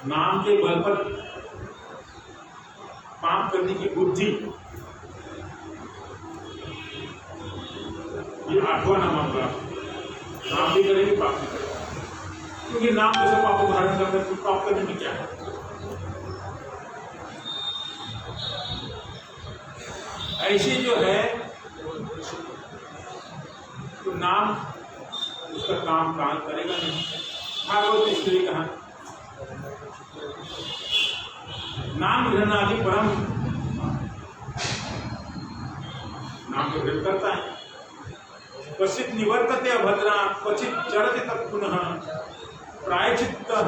नाम के बल पर काम करने की बुद्धि, ये 8वां नाम आपका। नाम भी करेंगे, पाप भी करेंगे, क्योंकि नाम को सब पाप धारण करते हैं। तो पाप करने में क्या है? ऐसे जो है तो नाम उसका काम करेगा नहीं। भागवत में इसलिए कहा नाम ग्रहणादि परम, नाम तो ग्रहण करता है। क्वचित निवर्तते अभद्रा, क्वचित चरते तत्पुनः प्रायश्चित्तः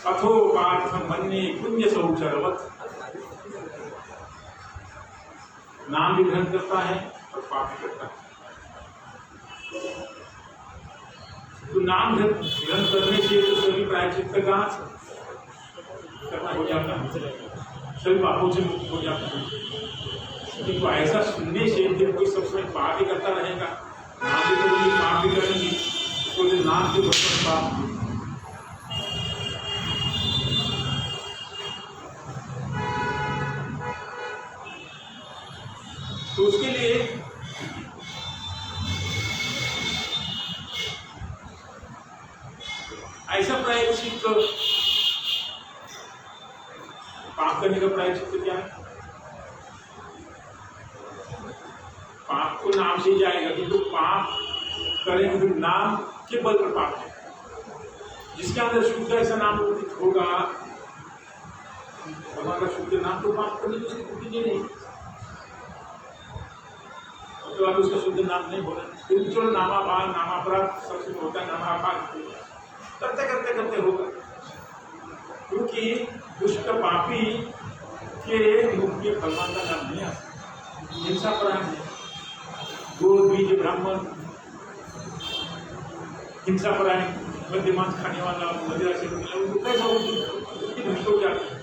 अथो पार्थं मन्ये पुण्य सौचरवत्। नाम भी ग्रहण करता है और पाप भी करता है। तो नाम ग्रहण करने से तो सभी प्रायश्चित्त का करना हो जाता है, सभी पापों से मुक्त हो जाता है। किंतु ऐसा सुनने से जब कोई सब समय पाप ही करता रहेगा, नाम भी करेंगे, पाप भी करेंगे, तो नाम के बचपन पाप। तो उसके लिए ऐसा प्रायश्चित, पाप करने का प्रायश्चित क्या है? पाप को नाम से जाएगा, किंतु पाप करेंगे तो नाम के बल पर पाप है। जिसके अंदर शुद्ध ऐसा नाम उदित होगा, भगवान का शुद्ध नाम, तो पाप करने की उसकी बुद्धि नहीं, तो अब उसका शुद्ध नाम नहीं बोला। फिर चलो नामाभाग, नामापराध सबसे होता है, नामाभाग करते करते करते होगा। क्योंकि दुष्ट पापी के मुख में भगवान का नाम नहीं आता। हिंसा परायण है, गोद बीज ब्राह्मण, हिंसा परायण, मद्यमांस खाने वाला, मदिरा से उनको कैसा हो जाता है,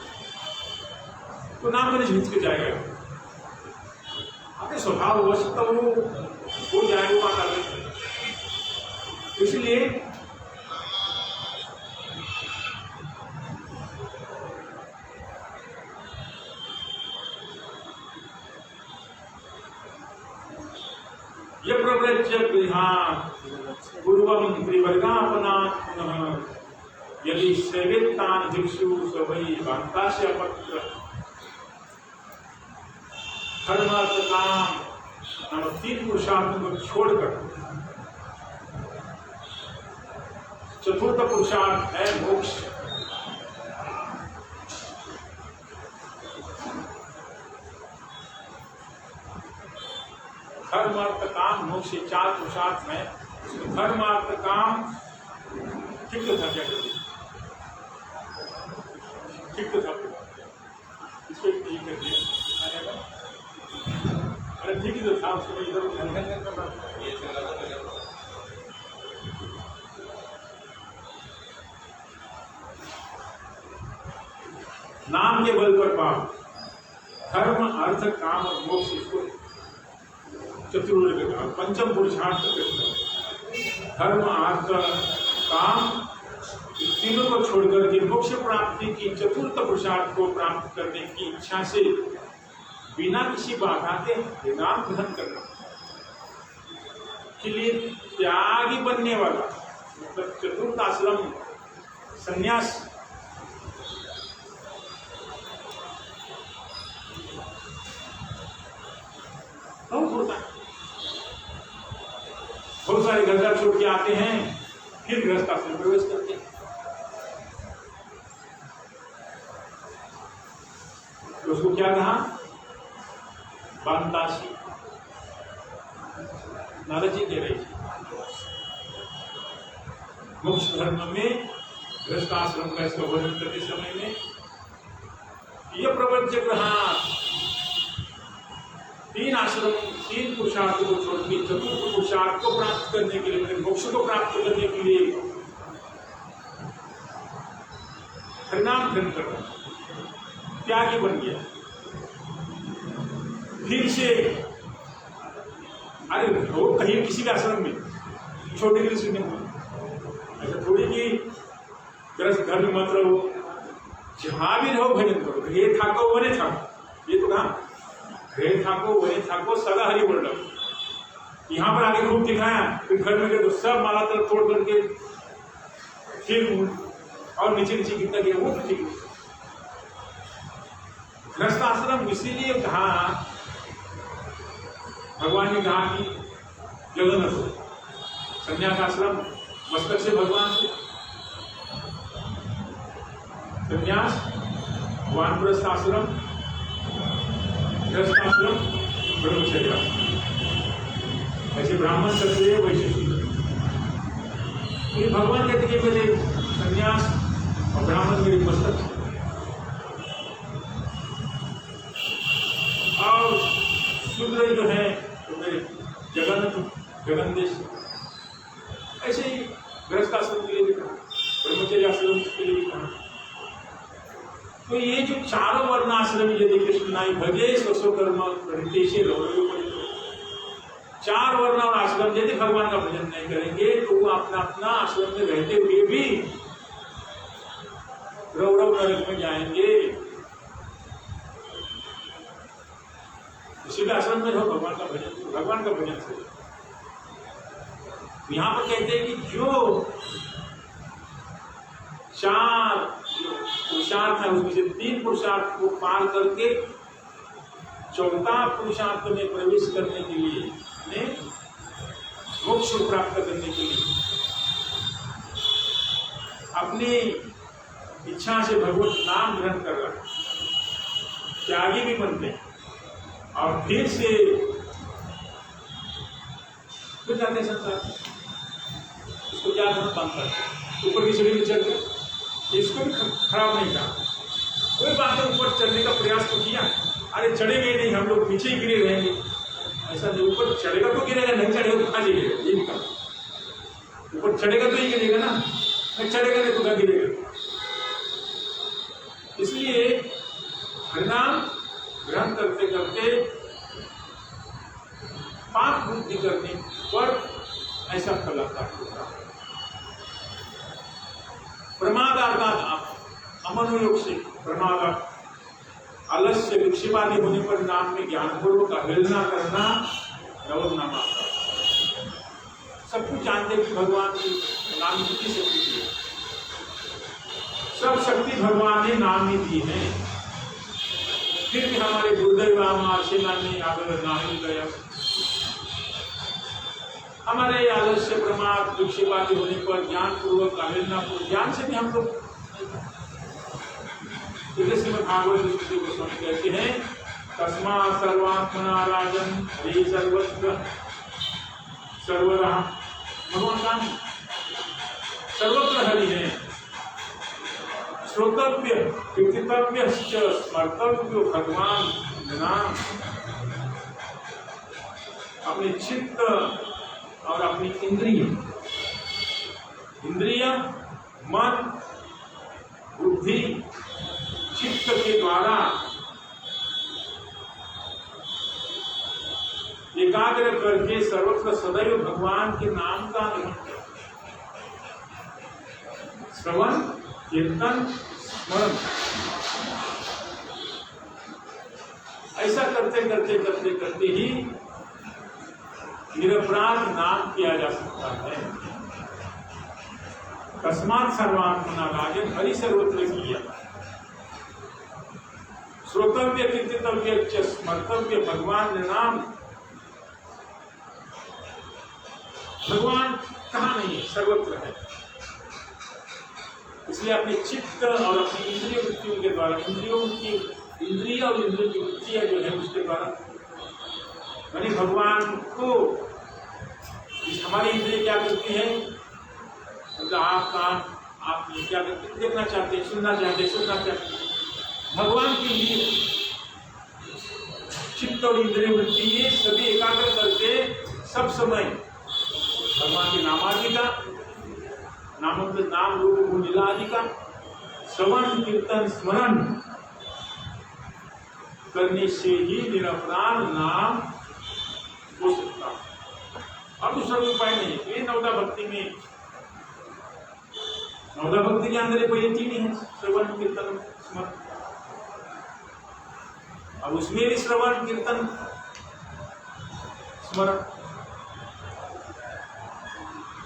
तो नाम मैंने हिंस के जाएगा। अपने स्वभाव वश तो वो हो जाए, वो आता है। इसलिए यप्रव्रज्य गृहात् पूर्वं त्रिवर्गापनात् पुनः यदि सेवेत्तान् भिक्षु स वै भान्तास्य अपत्र। धर्म अर्थ काम 3 पुरुषार्थों को छोड़कर चतुर्थ पुरुषार्थ है मोक्ष। धर्म अर्थ काम मोक्ष, 4 पुरुषार्थ में धर्म अर्थ काम ठीक तो था, क्या ठीक तो था, इसको ठीक कर दिया। अरे ठीक ही तो था, उसको इधर नाम के बल पर पाप, धर्म अर्थ काम और मोक्ष, इसको चतुर्वर्ग का पंचम पुरुषार्थ धर्म अर्थ काम, तीनों को छोड़कर के मोक्ष प्राप्ति की चतुर्थ पुरुषार्थ को प्राप्त करने की इच्छा से बिना किसी बाधा के वेदांत ग्रहण करना के लिए त्यागी बनने वाला, मतलब चतुर्थ आश्रम संन्यास। बहुत होता है, बहुत सारे घर छोड़ के आते हैं, फिर गृहस्थ आश्रम प्रवेश करते हैं। तो उसको क्या कहा? बांतासी। नारद जी कह रहे थे मोक्ष धर्म में गृहस्थ आश्रम का इसका वर्णन करते समय में यह प्रपंच ग्रहात् 3 आश्रम, 3 पुरुषार्थ को छोड़कर चतुर्थ पुरुषार्थ को प्राप्त करने के लिए, मोक्ष को प्राप्त करने के लिए हरिनाम ग्रहण करना, त्यागी बन गया। फिर से अरे लोग कहीं किसी का आश्रम में छोटे के लिए सुनने को ऐसा थोड़ी कि गृहस्थ घर में मत रहो, जहां भी रहो भजन करो। घे थाको वने थाको, ये तो कहा घे थाको वने थाको सदा हरि बोल रहा। यहाँ पर आगे खूब दिखाया, फिर घर में गए तो सब माला तरफ तोड़ करके फिर और नीचे नीचे गिरता गया वो नीचे। गृहस्थ आश्रम इसीलिए कहा, भगवान ने कहा कि जगन हो। संन्यास आश्रम मस्तक से भगवान से, संन्यास वानप्रस्थ आश्रम, गृहस्थ आश्रम ब्रह्मचर्य आश्रम। ऐसे ब्राह्मण क्षत्रिय वैश्य शूद्र। ये भगवान कहते कि मेरे संन्यास और ब्राह्मण मेरे मस्तक और शूद्र जो है तो मेरे जगन देश। ऐसे ही गृहस्थ आश्रम के लिए भी कहा, ब्रह्मचर्य आश्रम के लिए भी कहा। तो ये जो चारों वर्ण आश्रम यदि कृष्णाई भजे स्वस्वकर्म परितेशे लौरव, चार वर्ण और आश्रम यदि भगवान का भजन नहीं करेंगे तो वो अपना अपना आश्रम में रहते हुए भी रौरव नरक में जाएंगे। इसीलिए आश्रम में रहो, भगवान का भजन, भगवान का भजन करो। यहाँ पर कहते हैं कि जो चार पुरुषार्थ है उसमें से 3 पुरुषार्थ को पार करके चौथा पुरुषार्थ में प्रवेश करने के लिए, मोक्ष प्राप्त करने के लिए अपनी इच्छा से भगवत नाम ग्रहण कर रहा है, त्यागी भी बनते हैं और फिर से फिर जाते हैं संसार। इसको क्या बंद करते, ऊपर की सीढ़ी में चल गए, इसको भी खराब नहीं कहा। कोई बात है, ऊपर चढ़ने का प्रयास तो किया, अरे चढ़ेंगे नहीं हम लोग, नीचे ही गिरे रहेंगे। ऐसा नहीं, ऊपर चढ़ेगा तो गिरेगा, नहीं चढ़ेगा तो कहाँ गिरेगा, ये भी कहा। ऊपर चढ़ेगा तो ही गिरेगा ना, नहीं चढ़ेगा नहीं तो कहाँ गिरेगा। इसलिए हरिनाम ग्रहण करते करते पाप बुद्धि करने पर ऐसा फल आता है। प्रमादार्थ अमनोयोग से प्रमाद, आलस्य विक्षेपादि होने पर नाम में ज्ञानपूर्वक अवहेलना करना नवनाम आता। सब कुछ जानते कि भगवान की नाम की शक्ति है, सब शक्ति भगवान ने नाम ही दी है, फिर भी हमारे गुरुदेव आशीर्वाद ने आदर नहीं गया। हमारे आलस्य प्रमाद विक्षेपादि होने पर ज्ञान पूर्वक अवहेलना, ज्ञान से भी हम लोग में भागवत गोस्वामी कहते हैं, तस्मात् सर्वात्मना राजन हरि सर्वत्र सर्वरः। भगवान का सर्वत्र हरि है, श्रोतव्य कीर्तितव्य स्मर्तव्य भगवान नाम। अपने चित्त और अपनी इंद्रिय मन बुद्धि चित्त के द्वारा एकाग्र करके सर्वत्र सदैव भगवान के नाम का श्रवण कीर्तन स्मरण, ऐसा करते करते करते करते ही निरपराध नाम किया जा सकता है। तस्मात् सर्वात्मना राजन हरि सर्वत्र किया, श्रोतव्य कीर्तितव्य स्मर्तव्य भगवान नाम। भगवान कहाँ नहीं है, सर्वत्र है। इसलिए अपने चित्त और अपनी इंद्रिय वृत्तियों के द्वारा, इंद्रिय और इंद्रिय की वृत्तियां जो है उसके द्वारा, यानी भगवान को हमारी इंद्रिय क्या करती है, मतलब आप क्या करते, देखना चाहते हैं, सुनना चाहते हैं। भगवान के लिए चित्त और इंद्रिय वृत्ति ये सभी एकाग्र करके सब समय भगवान के नामादि का, नाम रूप गुण लीला आदि का श्रवण कीर्तन स्मरण करने से ही निरपराध नाम हो सकता है। और दूसरा उपाय नहीं है। ये नवदा भक्ति में, नवदा भक्ति के अंदर कोई ये चीज नहीं है, श्रवण कीर्तन स्मरण। अब उसमें भी श्रवण कीर्तन स्मरण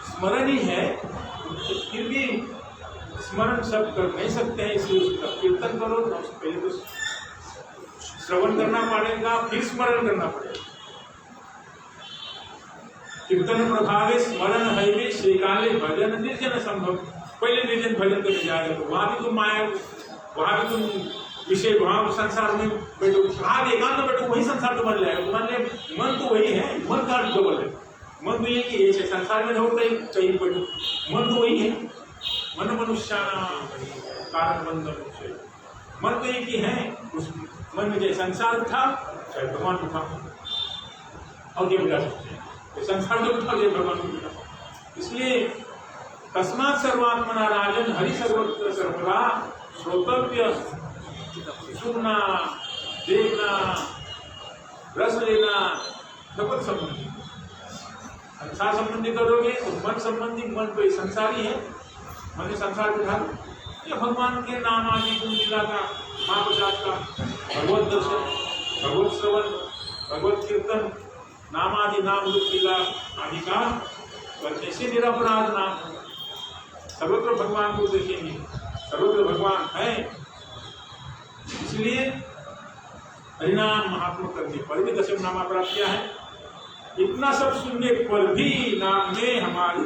स्मरण ही है, तो फिर भी स्मरण सब कर नहीं सकते हैं, इसलिए उसका कीर्तन करो। पहले तो श्रवण करना पड़ेगा, फिर स्मरण करना पड़ेगा। कीर्तन प्रभावे स्मरण है श्रीकाले भजन निर्जन संभव। पहले निर्जन भजन करने जाएगा तो वहां भी तुम माया, वहां भी तुम विषय, वहां संसार में बैठो, वहां एकांत में बैठो, वही संसार तो बन जाएगा। तुम्हारे मन तो वही है, मन का डबल है। मन तो ये कि ऐसे संसार में रहो कहीं बैठो, मन तो वही है। मन मनुष्य कारण बंद मनुष्य, मन तो एक ही है। उस मन में चाहे संसार था चाहे भगवान उठा, और ये बता सकते हैं संसार जो उठा ये भगवान उठा। इसलिए तस्मात् सर्वात्मना राजन हरि सर्वत्र सर्वदा श्रोतव्य, सुनना, देखना, रस लेना, जगत संबंधी। संसार संबंधी करोगे तो मन संबंधी, मन तो संसारी है, मन ने संसार उठा। ये भगवान के नाम आदि गुण लीला का, महाप्रसाद का, भगवत दर्शन, भगवत श्रवण, भगवत कीर्तन, नाम आदि नाम रूप लीला आदि का कैसे निरपराध नाम। सर्वत्र भगवान को देखेंगे, सर्वत्र भगवान है। इसलिए हरिनाम महात्मा करने पर भी दशम नामा प्राप्त किया है। इतना सब सुनने पर भी नाम में हमारी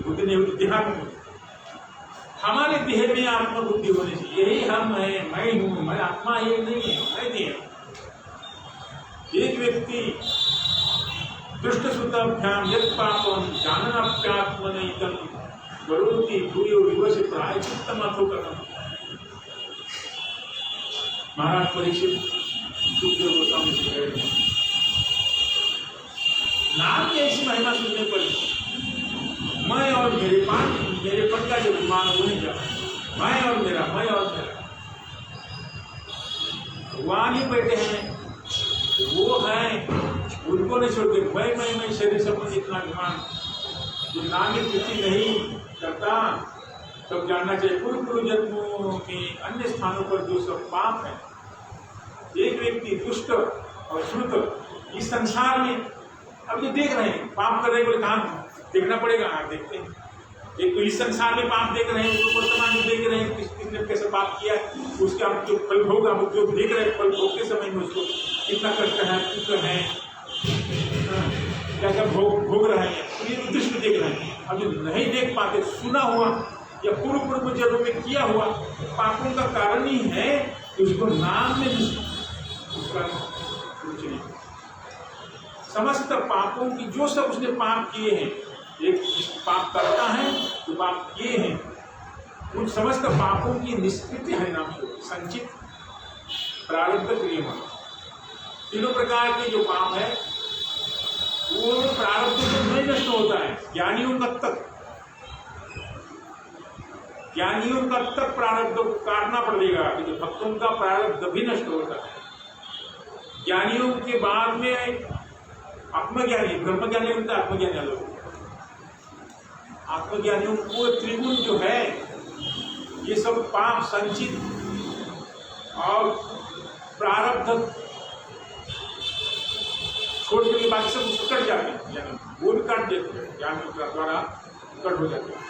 बुद्धि नहीं होती, हमारे देह में आत्मबुद्धि होनी चाहिए। यही हम है, मैं हूं, मैं आत्मा ये नहीं है, मैं देह। एक व्यक्ति दुष्ट सुताभ्याम यत् पापम जाननाप्यात्मनैतं करोति भूयो विवश प्रायश्चित्तम अथो कर्म। महाराज परीक्षित सुखदेव गोस्वामी से कह रहे हैं, नाम की ऐसी महिमा सुनने पर मैं और मेरे पद का जो विमान वो नहीं जा, मैं और मेरा, मैं और मेरा। वहां ही बैठे हैं, वो है, उनको नहीं छोड़ते। मैं शरीर संबंधी इतना अभिमान जो नाम की वृत्ति नहीं करता, तब जानना चाहिए पूर्व जन्मों में अन्य स्थानों पर जो सब पाप है। एक व्यक्ति दुष्ट और श्रुत इस संसार में अब जो देख रहे हैं पाप कर रहे हैं, कहाँ देखना पड़ेगा, आप देखते हैं। एक तो इस संसार में पाप देख रहे हैं, उसको वर्तमान में देख रहे हैं किसने कैसे पाप किया, उसका जो फल भोग, हम जो देख रहे हैं फल भोग के समय में उसको कितना कष्ट है, दुख है, क्या क्या भोग रहे हैं, ये दृश्य देख रहे हैं। अब जो नहीं देख पाते, सुना हुआ या पूर्व जन्मों में किया हुआ पापों का कारण ही है कि उसको नाम में उसका कुछ नहीं। समस्त पापों की जो सब उसने पाप किए हैं, एक पाप करता है जो पाप किए हैं, उन समस्त पापों की निष्कृति हरिनाम से होती। संचित प्रारब्ध क्रियमान, तीनों प्रकार के जो पाप है वो प्रारब्ध से नहीं नष्ट होता है। ज्ञानियों का तक प्रारब्ध को काटना पड़ेगा, क्योंकि भक्तों का प्रारब्ध भी नष्ट होता है। ज्ञानियों के बाद में आत्मज्ञानी, ब्रह्मज्ञानी होता है, आत्मज्ञानी अलग। आत्मज्ञानियों को त्रिगुण जो है, ये सब पाप संचित और प्रारब्ध छोड़ के बाकी सब उसको कट जाते हैं, वो भी काट देते हैं, ज्ञान द्वारा कट हो जाते हैं।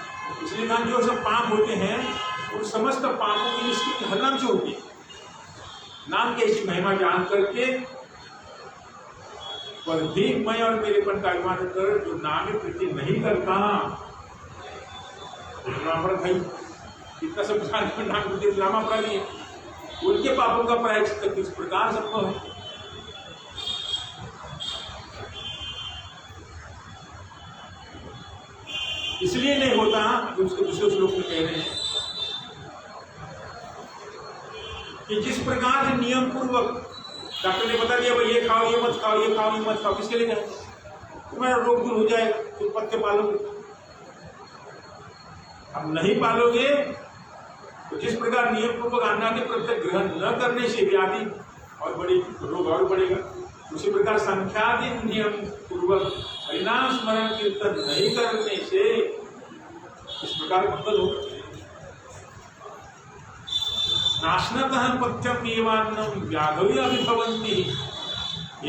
इसलिए कहा जो सब पाप होते हैं उन समस्त पापों की निष्कृति हरिनाम से होती है। नाम की ऐसी महिमा जान करके पर भी मैं और मेरेपन का अभिमान कर जो नाम में प्रीति नहीं करता, भाई इतना सब नाम प्रीति अपराधी है, उनके पापों का प्रायश्चित किस प्रकार संभव है। इसलिए नहीं होता कि उसके दूसरे श्लोक में कह रहे हैं कि जिस प्रकार से नियम पूर्वक डॉक्टर ने बता दिया भाई ये खाओ, ये मत खाओ, ये खाओ, ये मत खाओ, किसके लिए कहें? तुम्हारा रोग दूर हो जाए तो पत्ते पालोगे। अब नहीं पालोगे तो जिस प्रकार नियम पूर्वक अन्ना के प्रत्येक ग्रहण न करने से व्याधि और बड़ी रोग और बढ़ेगा। उसी प्रकार संख्यादि नियम पूर्वक हरिनाम स्मरण कीर्तन नहीं करने से इस प्रकार मंगल हो। नाशनतः पथ्यम एवान्नम व्याधवी अभिभवन्ति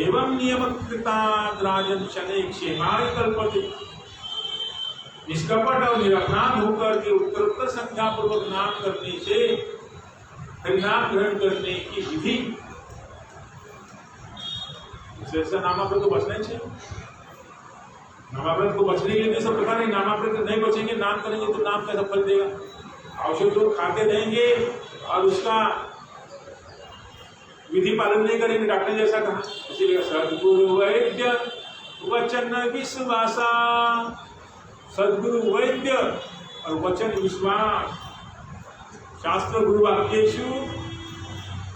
एवं नियमकृता राजन शनै क्षेमाय कल्पते। निष्कपट और निरपराध होकर के उत्तरोत्तर संख्या पूर्वक नाम करने से हरिनाम ग्रहण करने की विधि, ऐसा नामामृत को बचना चाहिए। नामामृत को बचने के लिए सब प्रकार नहीं, नामामृत नहीं बचेंगे, नाम करेंगे तो नाम कैसा फल देगा। औषध लोग खाते रहेंगे और उसका विधि पालन नहीं करेंगे, डॉक्टर जैसा कहा। इसीलिए सदगुरु वैद्य वचन विश्वासा, सदगुरु वैद्य और वचन विश्वास, शास्त्र गुरु वाक्येषु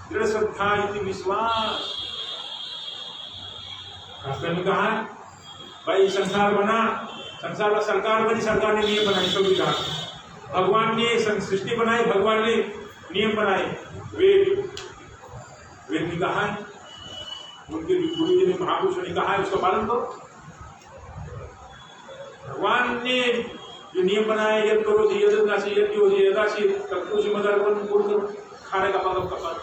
दृढ़ श्रद्धा इति विश्वास। शास्त्र में कहा है भाई संसार बना, संसार का सरकार बनी, सरकार ने नियम बनाए, संविधान। भगवान ने सृष्टि बनाई, भगवान ने नियम बनाए। वेद ने कहा है, उनके गुरु जी ने महापुरुषों ने कहा है उसका पालन करो। भगवान ने जो नियम बनाए, यद करो यदासी यदासी तत्पुरुष मदर्पण पूर्ण करो, खाने का पाप का पाप।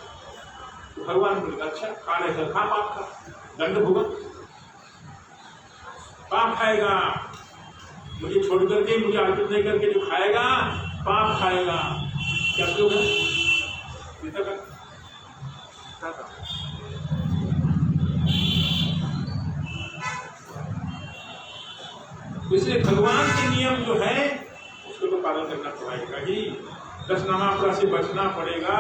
तो भगवान बोले अच्छा खा रहे खा, पाप का दंड भुगत, पाप खाएगा। मुझे छोड़ करके, मुझे अर्पित नहीं करके जो खाएगा पाप खाएगा। क्या श्लोक है गीता का? इसलिए भगवान के नियम जो है उसको तो पालन करना पड़ेगा ही। 10 नामापुरा से बचना पड़ेगा।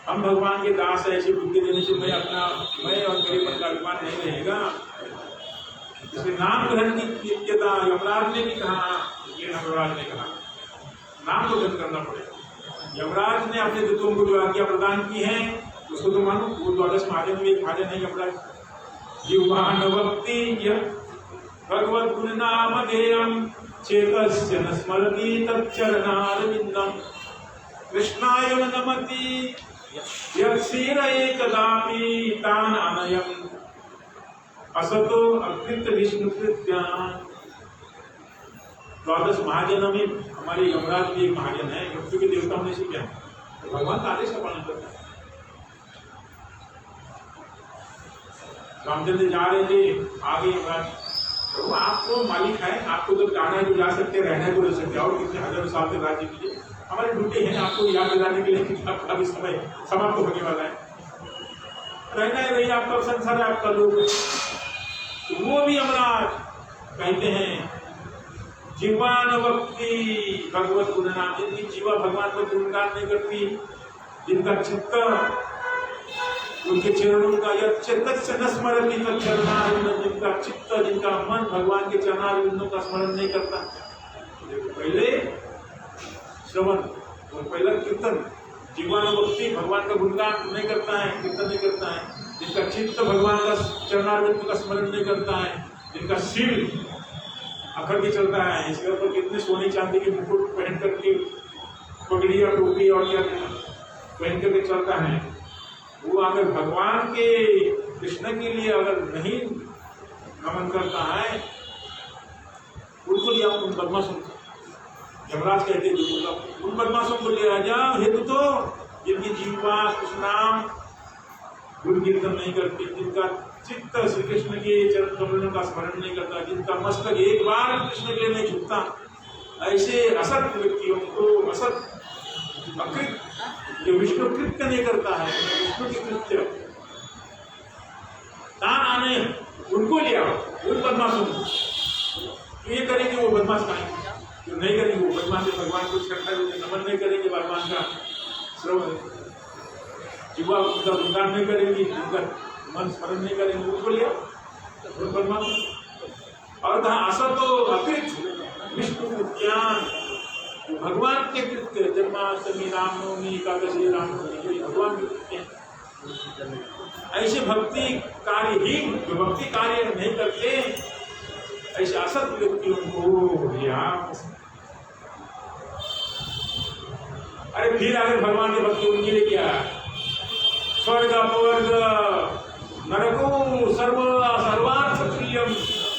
हम भगवान के दास है, ऐसी बुद्धि देने से मैं और मेरे मन का अभिमान नहीं रहेगा। इसलिए नाम ग्रहण की नित्यता यमराज ने भी कहा, ये नवराज ने कहा नाम तो ग्रहण करना पड़ेगा। यमराज ने अपने दूतों को जो आज्ञा प्रदान की है उसको तो मानो। वो 12 महाजन में एक महाजन है यमराज। युवान भक्ति भगवत गुण नाम ध्येयम चेतस्य न स्मरति तच्चरणारविंदम कृष्णाय नमति यत्सीरये कदापि तान अनयम असतो अकृत विष्णु कृत्यान। 12 महाजनों में हमारे यमराज भी एक महाजन है, मृत्यु के देवता होने से क्या तो भगवान का आदेश का पालन करता है। रामचंद्र जा रहे थे, आगे यमराज तो आपको मालिक है, आपको तो जाना है तो जा सकते, रहना है तो रह सकते, और कितने हजारों साल के राज्य कीजिए। हमारे ड्यूटी है आपको याद दिलाने के लिए कि आपका भी समय समाप्त होने वाला है, रहना है रही, आपका संसार है, आपका लोग। वो भी यमराज कहते हैं जीवान भक्ति भगवत गुण नाम, जिनकी जीवा भगवान को गुणगान नहीं करती, जिनका चित्त उनके चरणों का चित्त से न स्मरण नहीं कर चरणारविंद, जिनका चित्त जिनका मन भगवान के चरणारविंदों का स्मरण नहीं करता। पहले श्रवण और पहला कीर्तन, जीवान भक्ति भगवान का गुणगान नहीं करता है, कीर्तन नहीं करता है, जिनका चित्त भगवान का चरणारविंद का स्मरण नहीं करता है, जिनका सिर अखड़ के चलता है, इसके ऊपर कितने सोने चांदी के मुकुट पहन करके पगड़ी और टोपी और क्या पहन करके चलता है, वो अगर भगवान के कृष्ण के लिए अगर नहीं नमन करता है, उनको लिया उन बदमाशों को। यमराज कहते उन बदमाशों को ले आ जाओ, हेतु तो जिनकी जीवा कृष्ण नाम गुरु कीर्तन नहीं करती, जिनका चित्त श्री कृष्ण के चरण कमलों का स्मरण नहीं करता, जिनका मस्तक एक बार कृष्ण के लिए नहीं झुकता, ऐसे असत व्यक्तियों को, असत अकृत जो विष्णु कृत्य नहीं करता है, विष्णु के कृत्य दान आने उनको ले आओ, उन बदमाशों को। ये करेंगे वो बदमाश खाएंगे, जो नहीं करेंगे वो बदमाश भगवान को श्रद्धा नमन नहीं करेंगे, भगवान का श्रवण जीवा उनका गुणगान नहीं करेंगे, उनका मन स्मरण नहीं करेंगे, उनको ले आओ उन बदमाश। और कहा असतो अकृत विष्णु कृत्यान, भगवान के कृत्य जन्माष्टमी रामनवमी एकादशी रामनवमी भगवान के कृत्य हैं। ऐसे भक्ति कार्यहीन जो भक्ति कार्य नहीं करते, ऐसे असत व्यक्तियों को लिया। अरे फिर अगर भगवान के भक्ति उनके लिए क्या, स्वर्ग अपवर्ग नरको सर्वार्थ तुल्यम,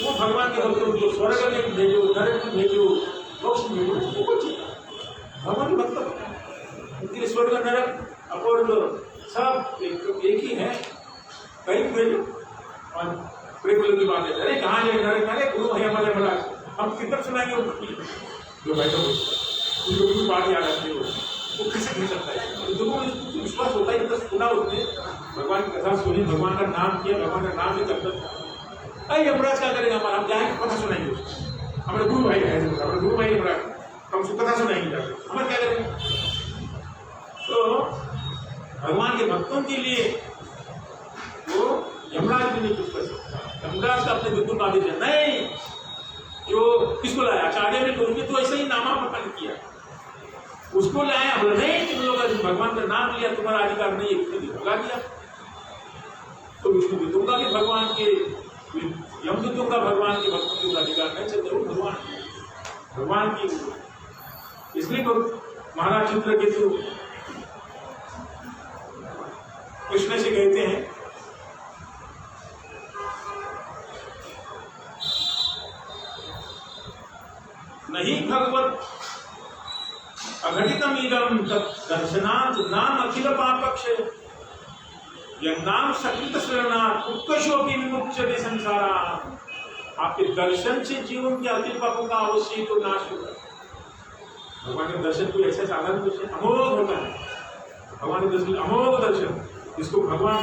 वो भगवान के भक्तों को स्वर्ग में भेजो, नरक में भेजो, मोक्ष में भेजो, उसको कुछ भगवान के भक्त उनके लिए स्वर्ग नरक अपूर्व सब एक ही है, कहीं भी भेजो। और प्रेम की बात है, अरे कहाँ जाए नरक, अरे गुरु भैया मजे बड़ा, हम कितना सुनाएंगे जो भाई तो उनको बात याद आती है, वो किसे नहीं सकता है, तो विश्वास होता है, जब सुना उसने भगवान की कथा सुनी, भगवान का नाम किया, भगवान का नाम ही करता था। अरे यमराज क्या करेगा हमारा, हम जाएंगे कथा सुनाएंगे, हमारे गुरु भाई है, हमारे गुरु भाई यमराज, हम उसको कथा सुनाएंगे जाकर, हमारे क्या करेंगे। तो भगवान के भक्तों के लिए वो यमराज भी नहीं कुछ कर सकता, यमराज का अपने बिल्कुल आदेश है नहीं, जो किसको लाया आचार्य ने, तो उनके तो ऐसे ही नामा पता किया, उसको लाया, बोला नहीं तुम लोग भगवान का नाम लिया, तुम्हारा अधिकार नहीं है, उसने भगा दिया। तो विष्णु दूतों का भी भगवान के, यमदूतों का भगवान के भक्तों का अधिकार नहीं, जरूर भगवान की। इसलिए तो महाराज चित्रकेतु कृष्ण से कहते हैं नहीं भगवत अघटितम इदम दर्शनात् नाम अखिल पापक्षय, यह नाम सकृत श्रवणात् उत्कर्षोऽपि विमुच्यते संसारा। आपके दर्शन से जीवन के अखिल पापों का अवश्य तो नाश होगा। भगवान के दर्शन कोई ऐसा साधारण कुछ है, अमोघ होता है भगवान के दर्शन, अमोघ दर्शन, जिसको भगवान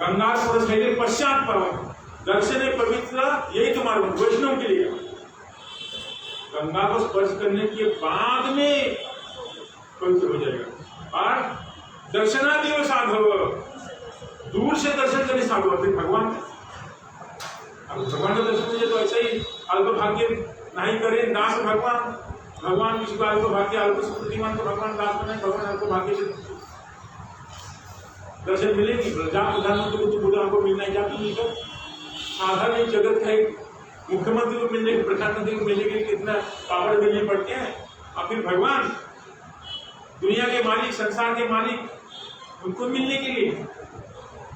गंगा स्पर्श पश्चात पावन दर्शन है पवित्र, यही तुम्हारा वैष्णव के लिए। गंगा को स्पर्श करने के बाद में पवित्र हो जाएगा। और दर्शनादेव साधव, दूर से दर्शन करने साधु अपने भगवान। अब भगवान का दर्शन मुझे तो ऐसा ही अल्पभाग्य नहीं करे दास भगवान, भगवान किसी को अल्पभाग्य अल्प सुकृतिमान तो भगवान दास बनाए, भगवान अल्पभाग्य से दर्शन मिलेगी। जहाँ प्रधानमंत्री को तो बोला हमको मिलना है, जाती नहीं कर साधारण जगत है, मुख्यमंत्री को मिलने के, प्रधानमंत्री को मिलने के लिए कितना पावर मिलने पड़ते हैं, और फिर भगवान दुनिया के मालिक, संसार के मालिक, उनको मिलने के लिए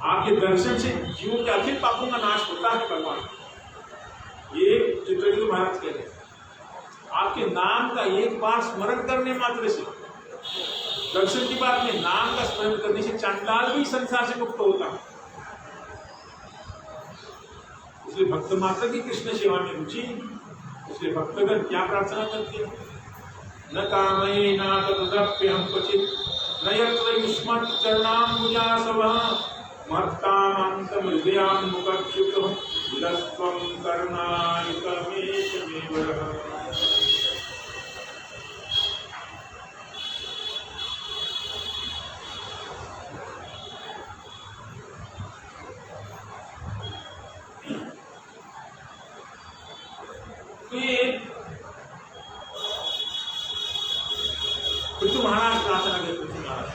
आपके दर्शन से जीवन के अखिल पापों का नाश होता है भगवान। ये चित्रकेतु महाराज कह रहे हैं, आपके नाम का एक बार स्मरण करने मात्र से, दर्शन की बात में नाम का स्मरण करने से चांडाल भी संसार से मुक्त होता है। इसलिए भक्त मात्र की कृष्ण सेवा में रुचि, इसलिए भक्तगण क्या प्रार्थना करते हैं, न कामये न तदप्यहं क्वचित् न यत्र युष्मत् चरणाम्बुजासवः मत्कामान्तं हृदयान्मुखच्युतः विलस्त्वं करुणायुतमेशमेव। पृथु महाराज प्रार्थना कर, पृथु महाराज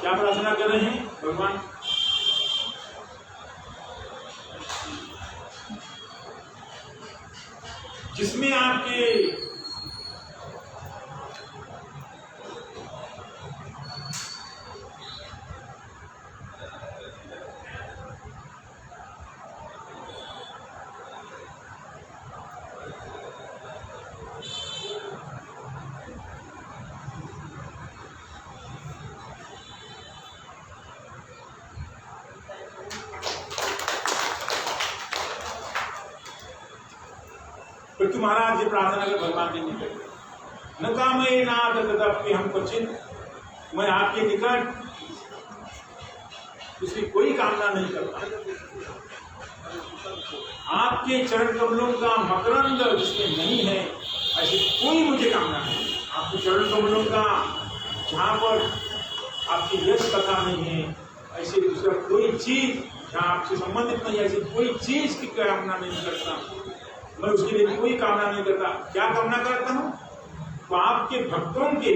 क्या प्रार्थना कर रहे हैं, भगवान जिसमें आपके पृथु महाराज जी प्रार्थना कर भगवान के निकट, न कामये न तदप्यहं क्वचित्, मैं आपके निकट उसकी कोई कामना नहीं करता। आपके चरण कमलों का मकरंद जिसमें नहीं है, ऐसी कोई मुझे कामना नहीं। आपके चरण कमलों का जहाँ पर आपकी यश कथा नहीं है, ऐसी दूसरा कोई चीज जहाँ आपसे संबंधित नहीं है, ऐसी कोई चीज की कामना नहीं करता मैं, उसके लिए कोई कामना नहीं करता। क्या कामना करता हूँ, तो आपके भक्तों के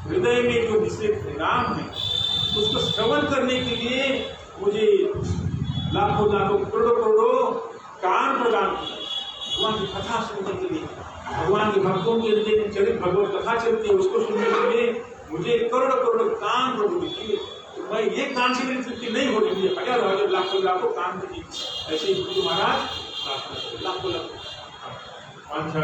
हृदय में जो विशेष नाम है उसको श्रवण करने के लिए मुझे लाखों लाखों करोड़ों करोड़ों कान प्रदान किया। भगवान की कथा सुनने के लिए, भगवान के भक्तों के हृदय में चरित भगवत कथा चलती है उसको सुनने के लिए मुझे करोड़ों करोड़ों काम प्रभु ने किए, तो मैं ये काम की मेरी तृप्ति नहीं हो रही, मुझे हजारों हजार लाखों लाखों काम की। ऐसे ही गुरु महाराज प्रार्थना करते, लाखों लाखों वांछा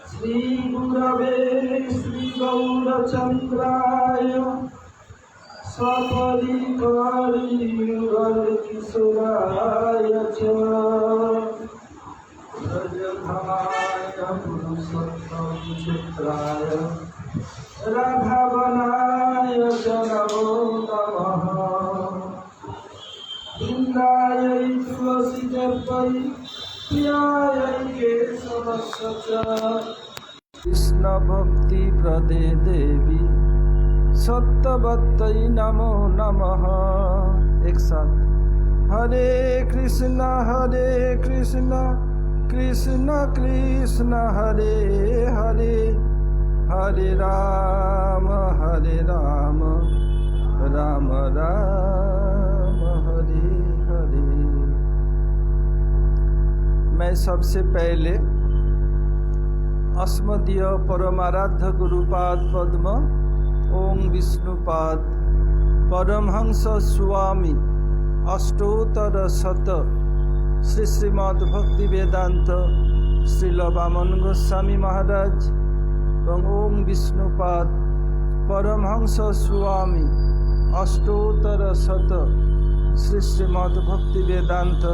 श्री गुरवे श्री गौरचंद्राय सपरिवार किशोराय च ब्रजधामाय पुरुषोत्तम चित्राय राघवनाय च नमो नमः। वृन्दायै तुलसीदेव्यै प्रियायै केशवस्य च कृष्ण भक्ति प्रदे देवी सत्यवत्यै नमो नमः। एक साथ हरे कृष्ण कृष्ण कृष्ण हरे हरे, हरे राम राम राम हरे हरे। मैं सबसे पहले अस्मदीय परमाराध्य गुरुपाद पद्म ओम विष्णुपाद परमहंस स्वामी अष्टोत्तर शत श्री श्रीमद् भक्ति वेदांत श्रील वामन गोस्वामी महाराज एवं ओम विष्णुपाद परमहंस स्वामी अष्टोत्तर शत श्री श्रीमद् भक्ति वेदांत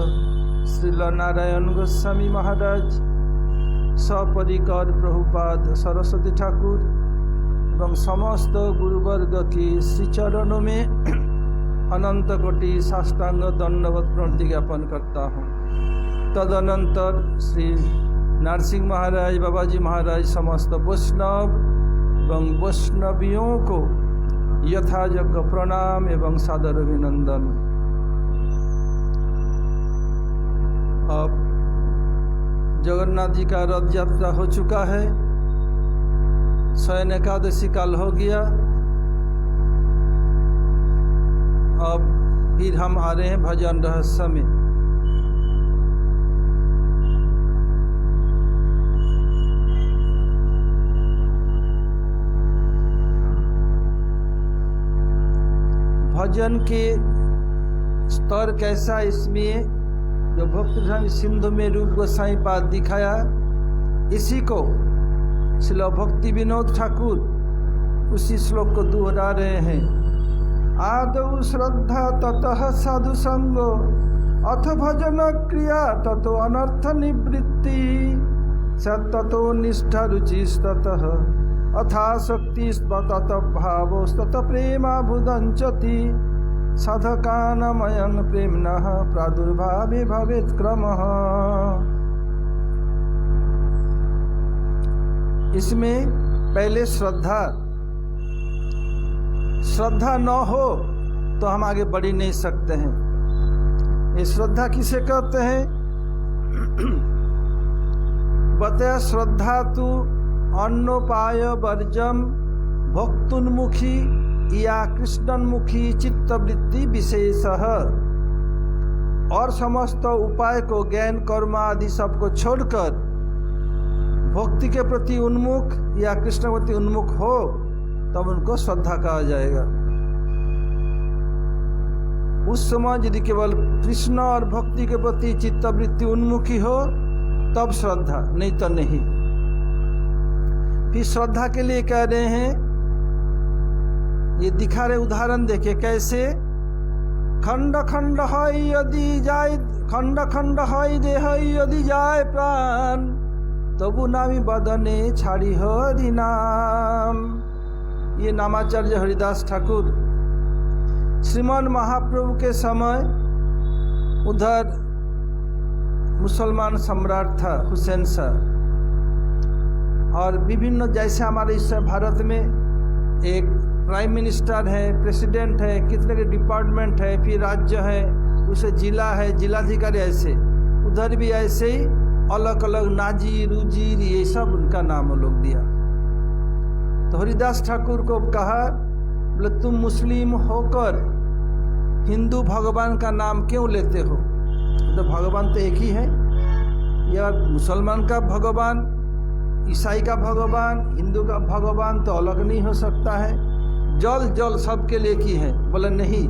श्रील नारायण गोस्वामी महाराज सपरिकर प्रभुपाद सरस्वती ठाकुर एवं समस्त गुरुवर्ग की श्री चरणों में अनंत कोटि साष्टांग दंडवत प्रणति ज्ञापन करता हूँ। तदनंतर श्री नरसिंह महाराज, बाबाजी महाराज, समस्त वैष्णव एवं वैष्णवियों को यथायोग्य प्रणाम एवं सादर अभिनंदन। अब जगन्नाथ जी का रथ यात्रा हो चुका है, शयन एकादशी काल हो गया। अब फिर हम आ रहे हैं भजन रहस्य में। भजन के स्तर कैसा, इसमें जो भक्ति सिंधु में रूप गोसाई पाद दिखाया, इसी को श्रील भक्ति विनोद ठाकुर उसी श्लोक को दोहरा रहे हैं। आदौ श्रद्धा ततः साधु संगो अथ भजन क्रिया ततो अनर्थ निवृत्ति ततो निष्ठा रुचिस्ततः अथाशक्ति तत भावो तत प्रेमा भुदंचति साधकानमयं प्रेम्णः प्रादुर्भावे भवेत् क्रमः। इसमें पहले श्रद्धा न हो तो हम आगे बढ़ ही नहीं सकते हैं। ये श्रद्धा किसे कहते हैं? बताया श्रद्धा तु अन्नोपाय वर्जम भक्तुन्मुखी या कृष्णन्मुखी चित्तवृत्ति विशेष। और समस्त उपाय को, ज्ञान कर्म आदि सबको छोड़कर भक्ति के प्रति उन्मुख या कृष्ण के प्रति उन्मुख हो तब उनको श्रद्धा कहा जाएगा। उस समय यदि केवल कृष्ण और भक्ति के प्रति चित्तवृत्ति उन्मुखी हो तब श्रद्धा, नहीं तो नहीं। फिर श्रद्धा के लिए कह रहे हैं, ये दिखा रहे उदाहरण देखे कैसे। खंड खंड है यदि जाए, खंड खंड है देह यदि जाए प्राण, तबु नामी बदने छाड़ी हरि नाम। ये नामाचार्य हरिदास ठाकुर श्रीमान महाप्रभु के समय उधर मुसलमान सम्राट था हुसैन शाह, और विभिन्न जैसे हमारे इस भारत में एक प्राइम मिनिस्टर है, प्रेसिडेंट है, कितने के डिपार्टमेंट है, फिर राज्य है, उसे जिला है, जिलाधिकारी, ऐसे उधर भी ऐसे ही अलग अलग नाजीर उजीर ये सब उनका नाम वो लोग दिया। तो हरिदास ठाकुर को कहा, बोले तुम मुस्लिम होकर हिंदू भगवान का नाम क्यों लेते हो? तो भगवान तो एक ही है, या मुसलमान का भगवान, ईसाई का भगवान, हिंदू का भगवान तो अलग नहीं हो सकता है, जल जल सबके लिए की है। बोले नहीं,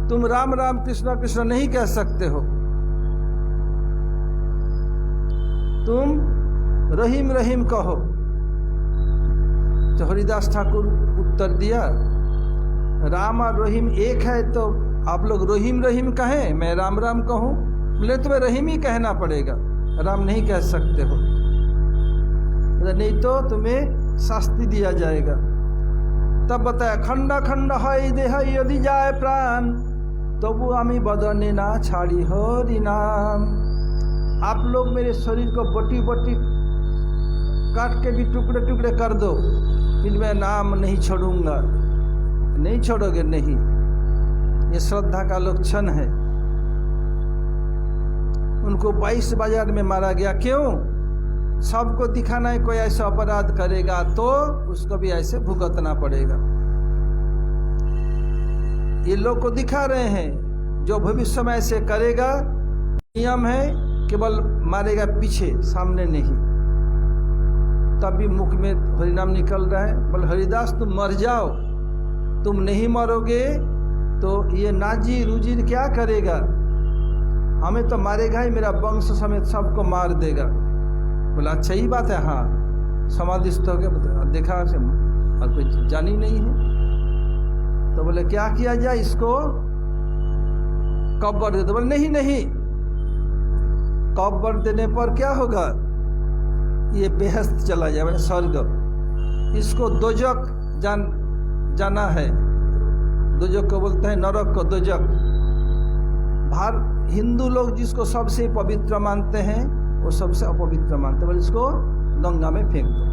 तुम राम राम कृष्ण कृष्ण नहीं कह सकते हो, तुम रहीम रहीम कहो। तो हरिदास ठाकुर उत्तर दिया, राम और रहीम एक है तो आप लोग रहीम रहीम कहें, मैं राम राम कहूं? बोले तुम्हें रहीम ही कहना पड़ेगा, राम नहीं कह सकते हो, नहीं तो तुम्हें शास्ति दिया जाएगा। तब बताया, खंड खंड है देह यदि जाए प्राण, तबु आमी बदने ना छाड़ी हरि नाम। आप लोग मेरे शरीर को बटी बटी काट के भी टुकड़े टुकड़े कर दो, फिर मैं नाम नहीं छोड़ूंगा। नहीं छोड़ोगे? नहीं। ये श्रद्धा का लक्षण है। उनको 22 बाजार में मारा गया, क्यों? सबको दिखाना है कोई ऐसा अपराध करेगा तो उसको भी ऐसे भुगतना पड़ेगा। ये लोग को दिखा रहे हैं, जो भविष्य में ऐसे करेगा, नियम है केवल मारेगा पीछे, सामने नहीं। तभी मुख में हरिनाम निकल रहा है। बोले हरिदास तुम मर जाओ, तुम नहीं मरोगे तो ये नाजी रुजीर क्या करेगा? हमें तो मारेगा ही, मेरा वंश समेत सबको मार देगा। बोला अच्छा ही बात है, हाँ समाधिस्थ हो गया, देखा और कोई जानी नहीं है। तो बोले क्या किया जाए, इसको कब्र दे दो। बोले नहीं नहीं, कब्र देने पर क्या होगा, ये बेहस्त चला जाए, स्वर्ग। इसको दोजक जाना है। दोजक को बोलते हैं नरक को, दोजक। हिंदू लोग जिसको सबसे पवित्र मानते हैं वो सबसे अपवित्र मानते हैं। बोले इसको गंगा में फेंक दो।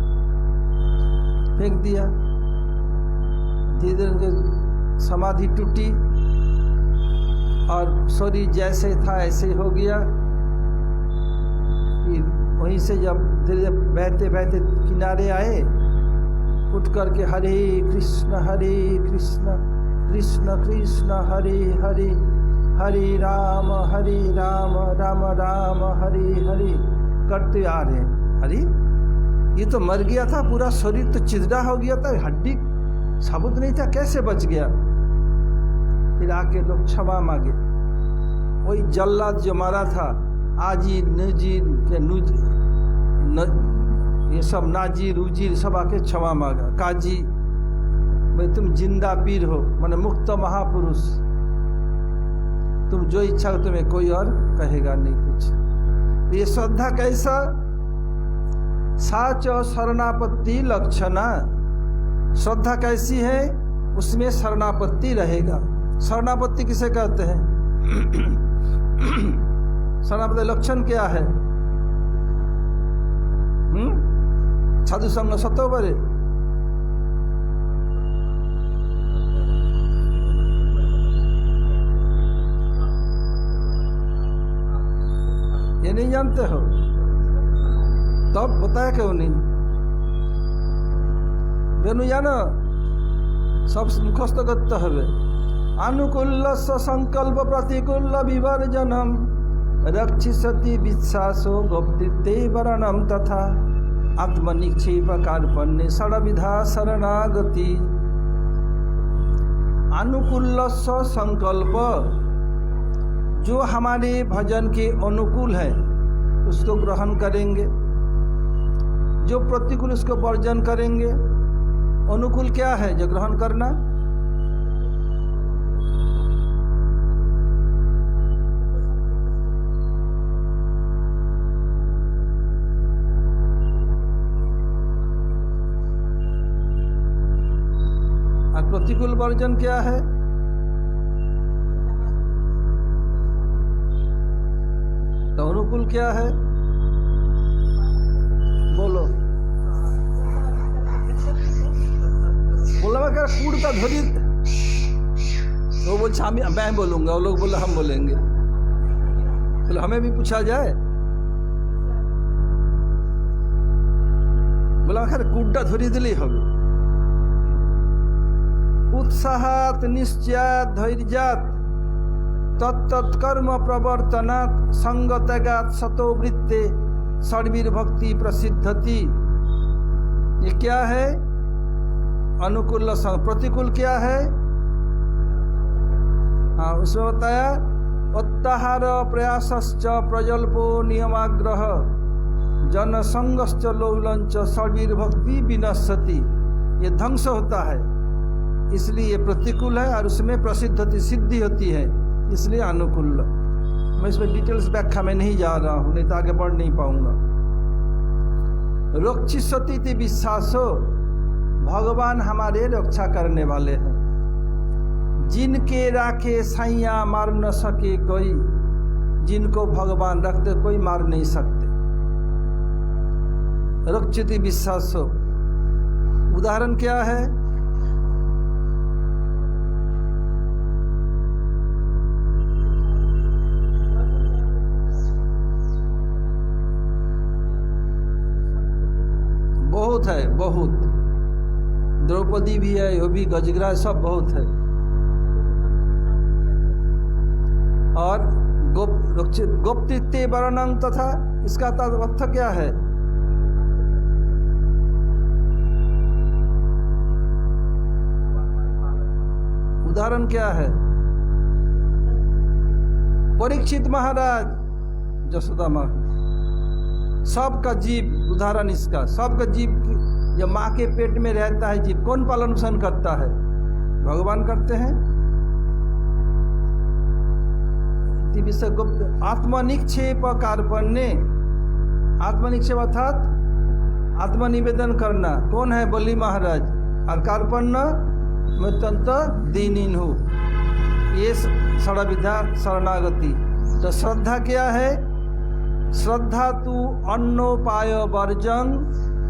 फेंक दिया। धीरे धीरे उनकी समाधि टूटी और शरीर जैसे था ऐसे हो गया। वहीं से जब धीरे बहते बहते किनारे आए, उठ करके हरे कृष्ण कृष्ण कृष्ण हरे हरे, हरे राम राम राम हरे हरे करते आ रहे हैं। अरे ये तो मर गया था, पूरा शरीर तो चिदरा हो गया था, हड्डी साबुत नहीं था, कैसे बच गया? फिर आके लोग क्षमा मांगे। वही जल्लाद जो मारा था, आजीर नजीर के ये सब नाजीर उजीर सब आके क्षमा मांगा। काजी भाई तुम जिंदा पीर हो, माने मुक्त महापुरुष, तुम जो इच्छा हो तुम्हें कोई और कहेगा नहीं कुछ। ये श्रद्धा कैसा? साच शरणापत्ति लक्षणा। श्रद्धा कैसी है? उसमें शरणापत्ति रहेगा। शरणापत्ति किसे कहते हैं? शरणापत्ति लक्षण क्या है? साधु संग सतो बरे ये नहीं जानते हो? तब बताया क्यों नहीं? बेनु जानो सब मुखस्थ करते हवे। अनुकूल संकल्प प्रतिकूल विवर्जनम रक्षिसति विश्वासो गोप्तिते वरणम तथा आत्मनिक्षेप कार्पण्य षड्विधा शरणागति। अनुकूल संकल्प, जो हमारे भजन के अनुकूल है उसको ग्रहण करेंगे, जो प्रतिकूल उसको वर्जन करेंगे। अनुकूल क्या है? जो ग्रहण करना। और प्रतिकूल वर्जन क्या है? तो अनुकूल क्या है? बोलो। बोला क्या कूड़ता धोरी, वो बोल मैं बोलूंगा, वो लोग बोले हम बोलेंगे, बोले हमें भी पूछा जाए। बोला खैर कूड़ा धोरी दिले হবে। उत्साहात निश्चयात धैर्यात तत्तत्कर्म प्रवर्तनात् संगतगात सतोवृत्ते षड्वीर भक्ति प्रसिद्धति। ये क्या है? अनुकूल। प्रतिकूल क्या है? हाँ, उसमें बताया उत्ताहार प्रयासश्च प्रजल्पो नियमाग्रह जनसंगश्च लौलंच षड्वीर भक्ति विनश्यति। ये ध्वंस होता है, इसलिए प्रतिकूल है, और उसमें प्रसिद्धति सिद्धि होती है, इसलिए अनुकूल। मैं इसमें डिटेल्स व्याख्या में नहीं जा रहा हूँ, नहीं तो आगे बढ़ नहीं पाऊंगा। रक्षिष्यति विश्वासो, भगवान हमारे रक्षा करने वाले हैं। जिनके राखे सैया मार न सके कोई, जिनको भगवान रखते कोई मार नहीं सकते। रक्षिति विश्वासो, उदाहरण क्या है? बहुत है, बहुत। द्रौपदी भी है, वो भी गजग्राह, सब बहुत है। और गोप्तित्ते वर्णन तथा, इसका अर्थ क्या है? उदाहरण क्या है? परीक्षित महाराज, जसोदा माँ, सबका जीव, उदाहरण इसका, सबका जीव जब माँ के पेट में रहता है जीव, कौन पालन पोषण करता है? भगवान करते हैं। गुप्त आत्मनिक्षेप कार्पण्य, आत्मनिक्षेप अर्थात आत्मनिवेदन करना। कौन है? बलि महाराज। और कार्पण्य मैं तंत्र दीनीन हूँ, ये षड्विधा शरणागति। तो श्रद्धा क्या है? श्रद्धा तू अन्नोपाय वर्जन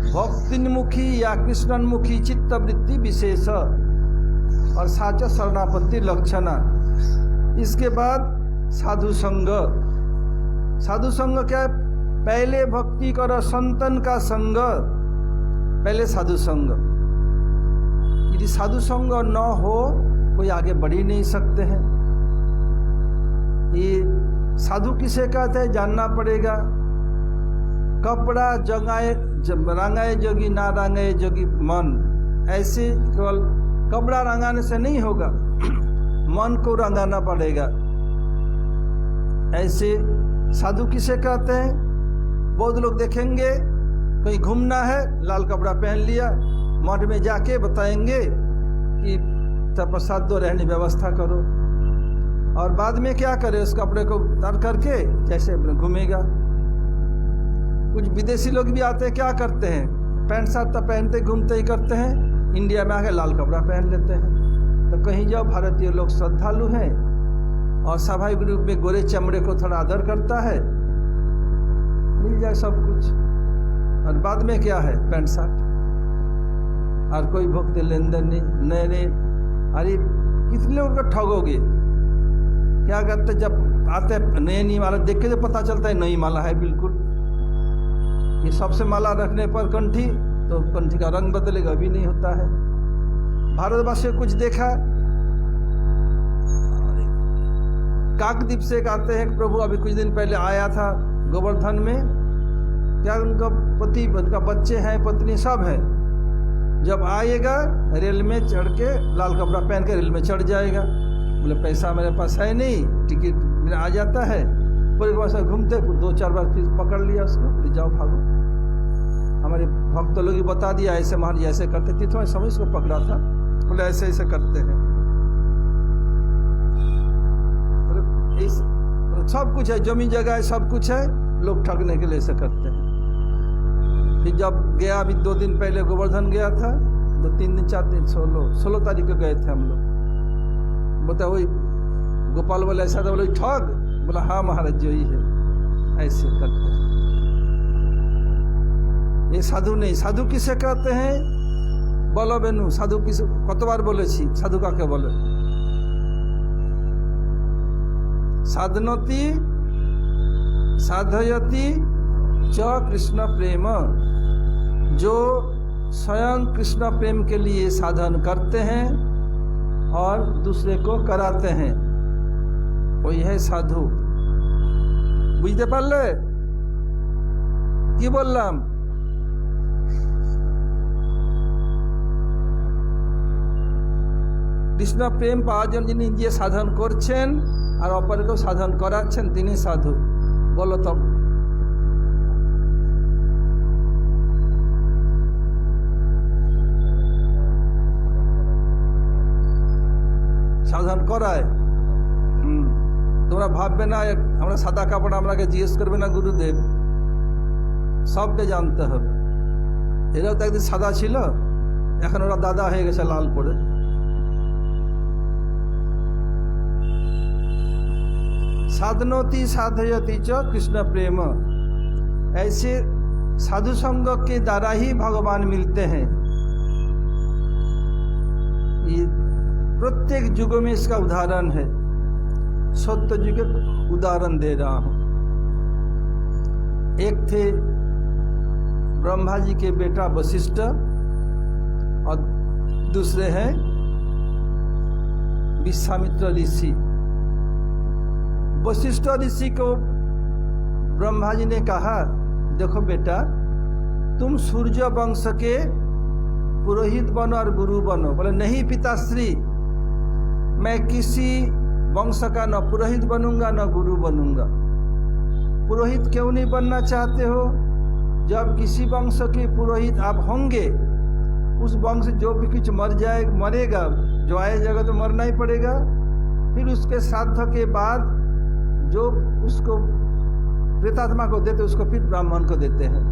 भक्तिन्मुखी या कृष्णन्मुखी चित्तवृत्ति विशेष और साचा शरणापत्ति लक्षणा। इसके बाद साधु संग। साधु संग क्या है? पहले भक्ति करो संतन का संग, पहले साधु संग। यदि साधु संग न हो कोई आगे बढ़ ही नहीं सकते हैं। ये साधु किसे कहते हैं जानना पड़ेगा। कपड़ा जगाए रंगाए जोगी ना रंगाए जोगी मन, ऐसे केवल कपड़ा रंगाने से नहीं होगा, मन को रंगाना पड़ेगा। ऐसे साधु किसे कहते हैं? बहुत लोग देखेंगे कहीं घूमना है, लाल कपड़ा पहन लिया, मठ में जाके बताएंगे कि तपस्या दो रहने व्यवस्था करो, और बाद में क्या करे? उस कपड़े को उतार करके जैसे घूमेगा। कुछ विदेशी लोग भी आते हैं, क्या करते हैं? पैंट शर्ट तो पहनते घूमते ही करते हैं, इंडिया में आके लाल कपड़ा पहन लेते हैं। तो कहीं जाओ, भारतीय लोग श्रद्धालु हैं और स्वाभाविक रूप में गोरे चमड़े को थोड़ा आदर करता है, मिल जाए सब कुछ। और बाद में क्या है? पैंट शर्ट, और कोई भक्त लेन देन नहीं। नए नए, अरे कितने लोगों को ठगोगे? क्या करते? जब आते नए नई माला देख के जो पता चलता है नई माला है बिल्कुल। ये सबसे माला रखने पर कंठी, तो कंठी का रंग बदलेगा, भी नहीं होता है। भारतवर्ष में कुछ देखा, काकद्वीप से कहते हैं प्रभु अभी कुछ दिन पहले आया था गोवर्धन में, क्या उनका पति, उनका बच्चे हैं, पत्नी सब है, जब आएगा रेल में चढ़ के लाल कपड़ा पहन के रेल में चढ़ जाएगा। बोले पैसा मेरे पास है नहीं, टिकट मेरा आ जाता है। पूरे पास घूमते 2-4 बार फिर पकड़ लिया उसको, बोले जाओ भागो। हमारे भक्त लोग ही बता दिया ऐसे महाराज जी ऐसे करते थे, तो समय इसको पकड़ा था। बोले ऐसे ऐसे करते हैं। सब कुछ है, जमीन जगह है, सब कुछ है, लोग ठगने के लिए ऐसे करते हैं। फिर जब गया, अभी 2 दिन पहले गोवर्धन गया था, 2-3 दिन 4 दिन 16 तारीख को गए थे हम लोग। बोलता वही गोपाल बोले ऐसा था, बोले ठग। बोला हाँ महाराज जी वही है, ऐसे करते हैं। ये साधु नहीं। साधु किसे कहते हैं? बोलो बेनू, साधु किस कत बार बोले साधु काके बोले? साधनोति साधयति च कृष्ण प्रेम, जो स्वयं कृष्ण प्रेम के लिए साधन करते हैं और दूसरे को कराते हैं, वही है साधु। बुझते पारले कि बोललाम? कृष्ण प्रेम पाওয়ার জন্য যিনি নিজে সাধন করছেন আর অপরকেও সাধন করাচ্ছেন, তিনি সাধু। বলো তো, সাধন করায়। তোমরা ভাববে না আমরা সাদা কাপড় আমাকে জিজ্ঞেস করবে না গুরুদেব, সবকে জানতে হবে। এরাও তো একদিন সাদা ছিল, এখন ওরা দাদা হয়ে গেছে লাল পরে। साधनोति साधयति च कृष्ण प्रेम, ऐसे साधु संग के द्वारा ही भगवान मिलते हैं। ये प्रत्येक युग में इसका उदाहरण है। सत्य युग के उदाहरण दे रहा हूं। एक थे ब्रह्मा जी के बेटा वशिष्ठ और दूसरे हैं विश्वामित्र ऋषि। वशिष्ठ ऋषि को ब्रह्मा जी ने कहा, देखो बेटा, तुम सूर्य वंश के पुरोहित बनो और गुरु बनो। बोले नहीं पिताश्री, मैं किसी वंश का न पुरोहित बनूंगा न गुरु बनूंगा। पुरोहित क्यों नहीं बनना चाहते हो? जब किसी वंश के पुरोहित आप होंगे, उस वंश जो भी कुछ मरेगा, जो आए जगह तो मरना ही पड़ेगा। फिर उसके श्राद्ध के बाद जो उसको प्रेतात्मा को देते, उसको फिर ब्राह्मण को देते हैं,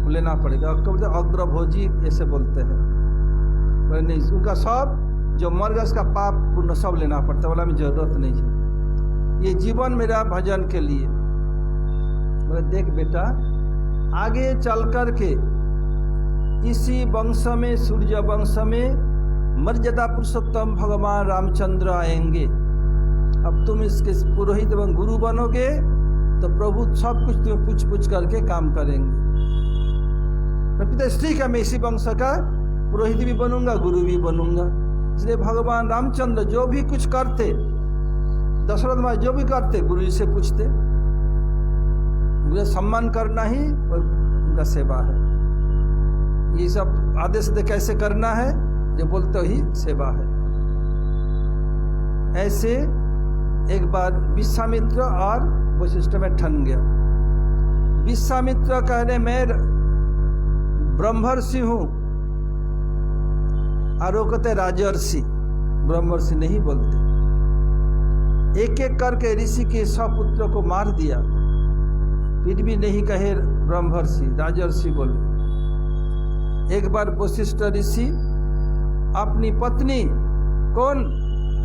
लेना पड़ेगा। बोलते अग्रभोजी ऐसे बोलते हैं। बोले नहीं, उनका सब जो मर गया उसका पाप पूर्ण सब लेना पड़ता। बोला हमें जरूरत नहीं है, ये जीवन मेरा भजन के लिए। बोले देख बेटा, आगे चल कर के इसी वंश में, सूर्य वंश में मर्यादा पुरुषोत्तम भगवान रामचंद्र आएंगे। अब तुम इसके पुरोहित एवं गुरु बनोगे तो प्रभु सब कुछ तुम्हें पूछ पूछ करके काम करेंगे। पिता ठीक है, मैं इसी वंश का पुरोहित भी बनूंगा, गुरु भी बनूंगा। इसलिए भगवान रामचंद्र जो भी कुछ करते, दशरथ महाराज जो भी करते, गुरु जी से पूछते। मुझे सम्मान करना ही उनका सेवा है। ये सब आदेश दे कैसे करना है, जो बोलते ही सेवा है। ऐसे एक बार विश्वामित्र और वशिष्ठ में ठन गया। विश्वामित्र कहने मैं ब्रह्मर्षि हूं, और वो कहते राजर्षि। ब्रह्मर्षि नहीं बोलते। एक एक करके ऋषि के 100 पुत्रों को मार दिया, फिर भी नहीं कहे ब्रह्मर्षि, राजर्षि बोले। एक बार वशिष्ठ ऋषि अपनी पत्नी कौन,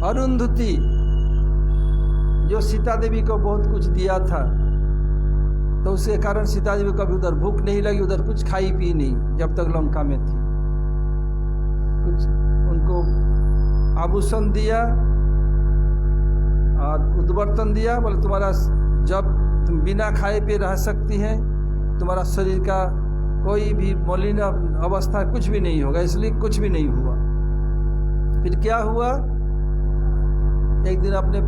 अरुंधति, जो सीता देवी को बहुत कुछ दिया था, तो उसके कारण सीता देवी को कभी उधर भूख नहीं लगी, उधर कुछ खाई पी नहीं जब तक लंका में थी। कुछ उनको आभूषण दिया और उद्वर्तन दिया। बोले तुम्हारा जब तुम बिना खाए पिए रह सकती हैं, तुम्हारा शरीर का कोई भी मलिन अवस्था कुछ भी नहीं होगा, इसलिए कुछ भी नहीं हुआ। फिर क्या हुआ, एक दिन अपने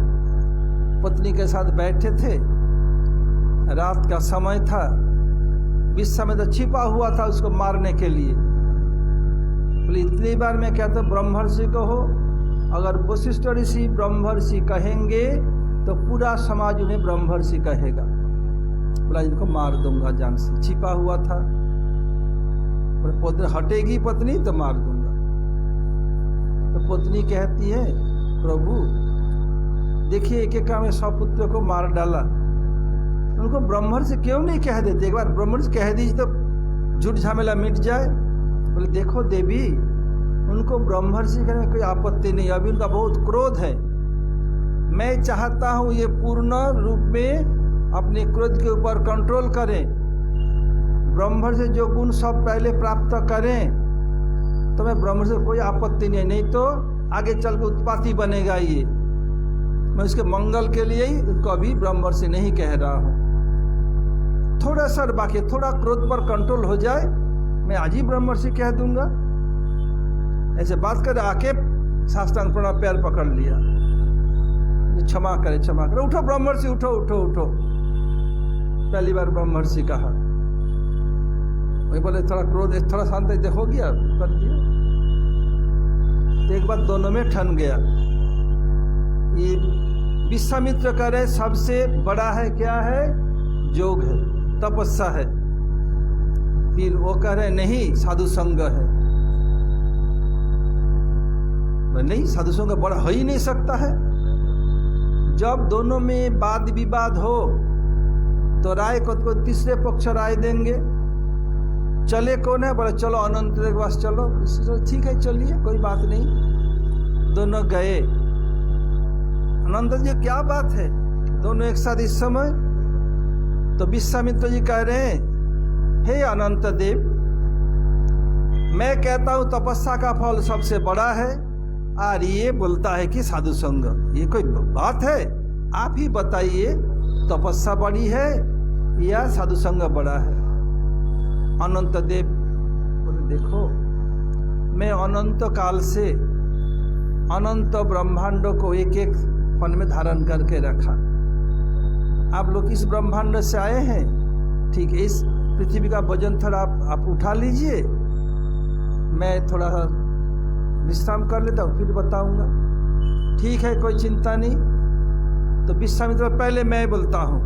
पत्नी के साथ बैठे थे, रात का समय था, विश्वामित्र छिपा हुआ था उसको मारने के लिए। बोले इतनी बार मैं कहता ब्रह्मर्षि कहो, अगर वशिष्ठ ऋषि ब्रह्मर्षि कहेंगे तो पूरा समाज उन्हें ब्रह्मर्षि कहेगा। बोला इनको मार दूंगा, जान से छिपा हुआ था। हटेगी पत्नी तो मार दूंगा। तो पत्नी कहती है प्रभु देखिए एक एक का में 100 पुत्रों को मार डाला, उनको ब्रह्मर्षि क्यों नहीं कह देते? एक बार ब्रह्मर्षि कह दीजिए तो झूठ झमेला मिट जाए। बोले देखो देवी, उनको ब्रह्मर्षि करने में कोई आपत्ति नहीं, अभी उनका बहुत क्रोध है। मैं चाहता हूं ये पूर्ण रूप में अपने क्रोध के ऊपर कंट्रोल करें, ब्रह्मर्षि जो गुण सब पहले प्राप्त करें, तो मैं ब्रह्मर्षि कोई आपत्ति नहीं तो आगे चल के उत्पाती बनेगा। ये मैं उसके मंगल के लिए ही उनको अभी ब्रह्मर्षि नहीं कह रहा हूं। थोड़ा सा बाकी, थोड़ा क्रोध पर कंट्रोल हो जाए, मैं आज ही ब्रह्मर्षि कह दूंगा। ऐसे बात कर आके साष्टांग प्रणाम पैर पकड़ लिया, क्षमा करे क्षमा करे, उठो ब्रह्मर्षि उठो उठो उठो। पहली बार ब्रह्मर्षि कहा, वही बोले थोड़ा क्रोध थोड़ा शांत हो गया, कर दिया। तो एक बात दोनों में ठन गया। ये विश्वामित्र कह रहे सबसे बड़ा है क्या है? योग है, तपस्या है। फिर वो कह रहे नहीं साधु संग है। नहीं, साधु संग बड़ा हो ही नहीं सकता है। जब दोनों में वाद विवाद हो तो राय को तीसरे पक्ष राय देंगे। चले कौन है? बोले चलो अनंत के पास चलो। ठीक है चलिए, कोई बात नहीं। दोनों गए। अनंत जी क्या बात है, दोनों एक साथ इस समय? तो विश्वामित्र जी कह रहे हैं हे अनंत देव, मैं कहता हूं तपस्या का फल सबसे बड़ा है, और ये बोलता है कि साधु संग। ये कोई बात है? आप ही बताइए, तपस्या बड़ी है या साधु संग बड़ा है? अनंत देव बोले देखो, मैं अनंत काल से अनंत ब्रह्मांडों को एक एक फन में धारण करके रखा। आप लोग इस ब्रह्मांड से आए हैं, ठीक है, इस पृथ्वी का वजन थोड़ा आप उठा लीजिए, मैं थोड़ा सा विश्राम कर लेता हूँ, फिर बताऊंगा। ठीक है, कोई चिंता नहीं। तो विश्वामित्र पहले मैं बोलता हूँ,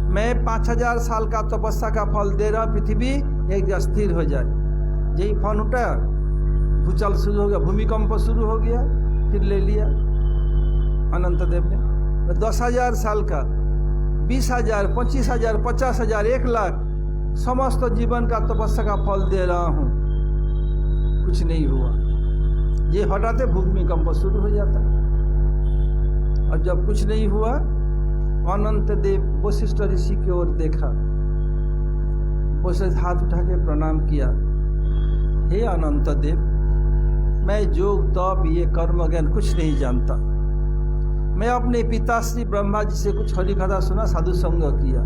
मैं 5000 साल का तपस्या का फल दे रहा, पृथ्वी एक स्थिर हो जाए। यही फल उठा, भूचाल शुरू हो गया, भूमिकंप शुरू हो गया, फिर ले लिया अनंत देव ने। 10,000 साल का, 20,000, 25,000, 50,000, 1,00,000 समस्त जीवन का तपस्या का फल दे रहा हूँ, कुछ नहीं हुआ। ये हटाते भूमिकंप शुरू हो जाता। और जब कुछ नहीं हुआ, अनंत देव वशिष्ठ ऋषि की ओर देखा, वशिष्ठ हाथ उठा के प्रणाम किया, हे अनंत देव, मैं योग तप ये कर्म ज्ञान कुछ नहीं जानता। मैं अपने पिता श्री ब्रह्मा जी से कुछ हरि कथा सुना, साधु संग किया।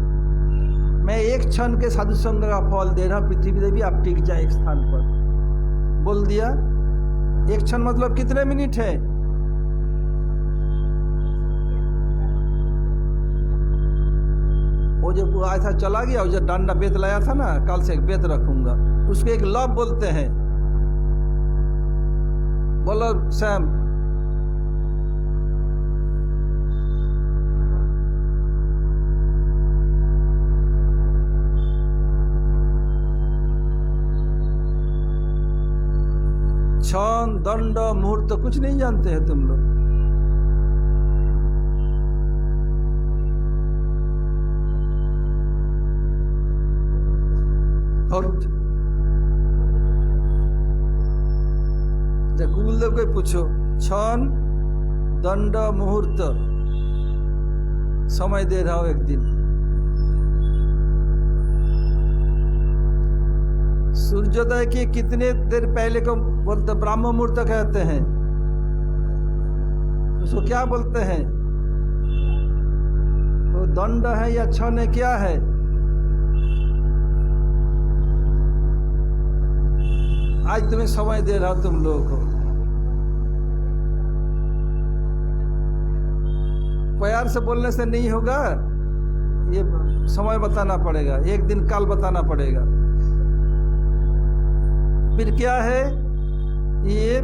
मैं एक क्षण के साधु संग का फल दे रहा, पृथ्वी देवी आप टिक जाए एक स्थान पर। बोल दिया। एक क्षण मतलब कितने मिनट है? वो जो आया था चला गया, वो जो डंडा बेत लाया था ना, कल से एक बेत रखूंगा, उसको एक लव बोलते हैं। बोलो सैम। क्षण दंड मुहूर्त कुछ नहीं जानते हैं तुम लोग। और जब गुरुदेव को पूछो, क्षण दंड मुहूर्त समय दे रहा हूं एक दिन। सूर्योदय के कितने देर पहले को बोलते ब्राह्म मुहूर्त कहते हैं, उसको क्या बोलते हैं? वो दंड है या क्षण है, क्या है? आज तुम्हें समय दे रहा हूं तुम लोगों को। प्यार से बोलने से नहीं होगा, ये समय बताना पड़ेगा, एक दिन काल बताना पड़ेगा। फिर क्या है, ये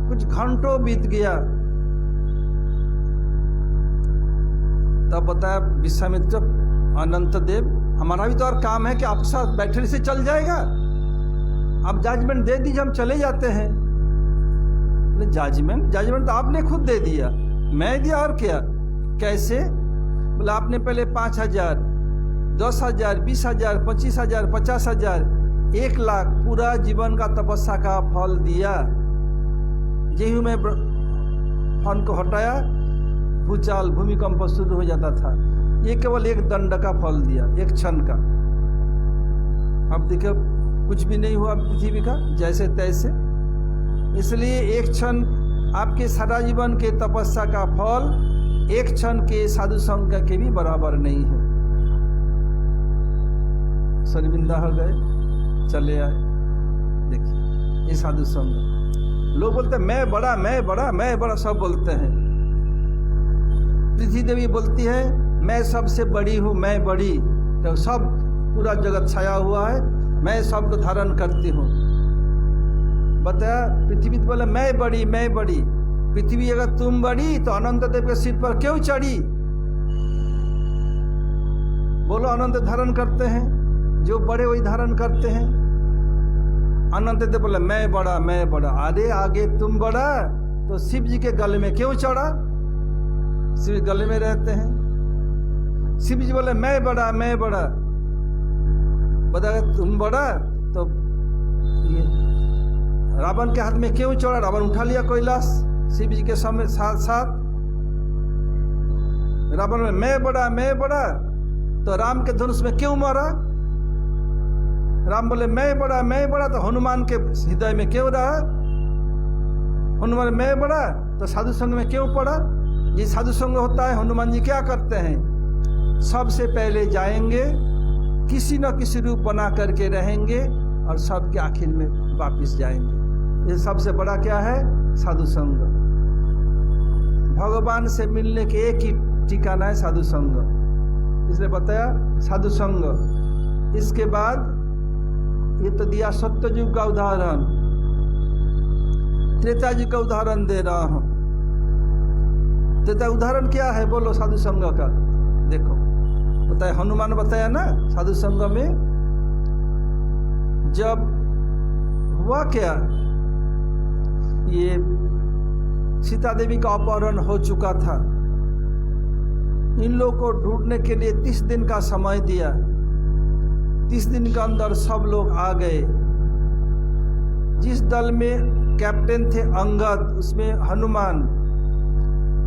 कुछ घंटों बीत गया, तब बताया विश्वामित्र अनंत देव, हमारा भी तो और काम है कि आपके साथ बैठने से चल जाएगा, आप जजमेंट दे दीजिए, हम चले जाते हैं। जजमेंट तो आपने खुद दे दिया, मैं दिया और क्या, कैसे? बोला आपने पहले 5,000, 10,000, 20,000, 25,000, 50,000, 1,00,000 पूरा जीवन का तपस्या का फल दिया। जेहू में फन को हटाया, भूचाल भूमिकंप शुरू हो जाता था, ये केवल एक दंड का फल दिया, एक क्षण का। अब देखो कुछ भी नहीं हुआ पृथ्वी का, जैसे तैसे। इसलिए एक क्षण आपके सारा जीवन के तपस्या का फल एक क्षण के साधु संग के भी बराबर नहीं है। शर्मिंदा हो गए, चले आए। देखिए ये साधु संग, लोग बोलते हैं मैं बड़ा मैं बड़ा मैं बड़ा, सब बोलते हैं। पृथ्वी देवी बोलती है मैं सबसे बड़ी हूँ, मैं बड़ी, तो सब पूरा जगत छाया हुआ है, मैं सबको धारण करती हूँ। बताया पृथ्वी बोले मैं बड़ी मैं बड़ी। पृथ्वी अगर तुम बड़ी तो अनंत देव के सिर पर क्यों चढ़ी? बोलो अनंत धारण करते हैं, जो बड़े वही धारण करते हैं। अनंत देव बोले मैं बड़ा मैं बड़ा। अरे आगे तुम बड़ा तो शिव जी के गले में क्यों चढ़ा? शिव गले में रहते हैं। शिव जी बोले मैं बड़ा मैं बड़ा। बता तुम बड़ा तो रावण के हाथ में क्यों चढ़ा? रावण उठा लिया कैलाश शिव जी के सामने साथ साथ। रावण में मैं बड़ा तो राम के धनुष में क्यों मारा? राम बोले मैं बड़ा तो हनुमान के हृदय में क्यों रहा? हनुमान मैं बड़ा तो साधु संग में क्यों पड़ा? ये साधु संग होता है। हनुमान जी क्या करते हैं? सबसे पहले जाएंगे, किसी न किसी रूप बना करके रहेंगे और सबके आखिर में वापिस जाएंगे। ये सबसे बड़ा क्या है? साधु संग। भगवान से मिलने के एक ही ठिकाना है साधु संग, इसलिए बताया साधु संग। इसके बाद ये तो दिया सत्ययुग का उदाहरण, त्रेता युग का उदाहरण दे रहा हूं। त्रेता उदाहरण क्या है बोलो साधु संग का? देखो बताया, हनुमान बताया ना साधु संग में जब हुआ क्या, ये सीता देवी का अपहरण हो चुका था। इन लोगों को ढूंढने के लिए 30 दिन का समय दिया। 30 दिन के अंदर सब लोग आ गए। जिस दल में कैप्टन थे अंगद, उसमें हनुमान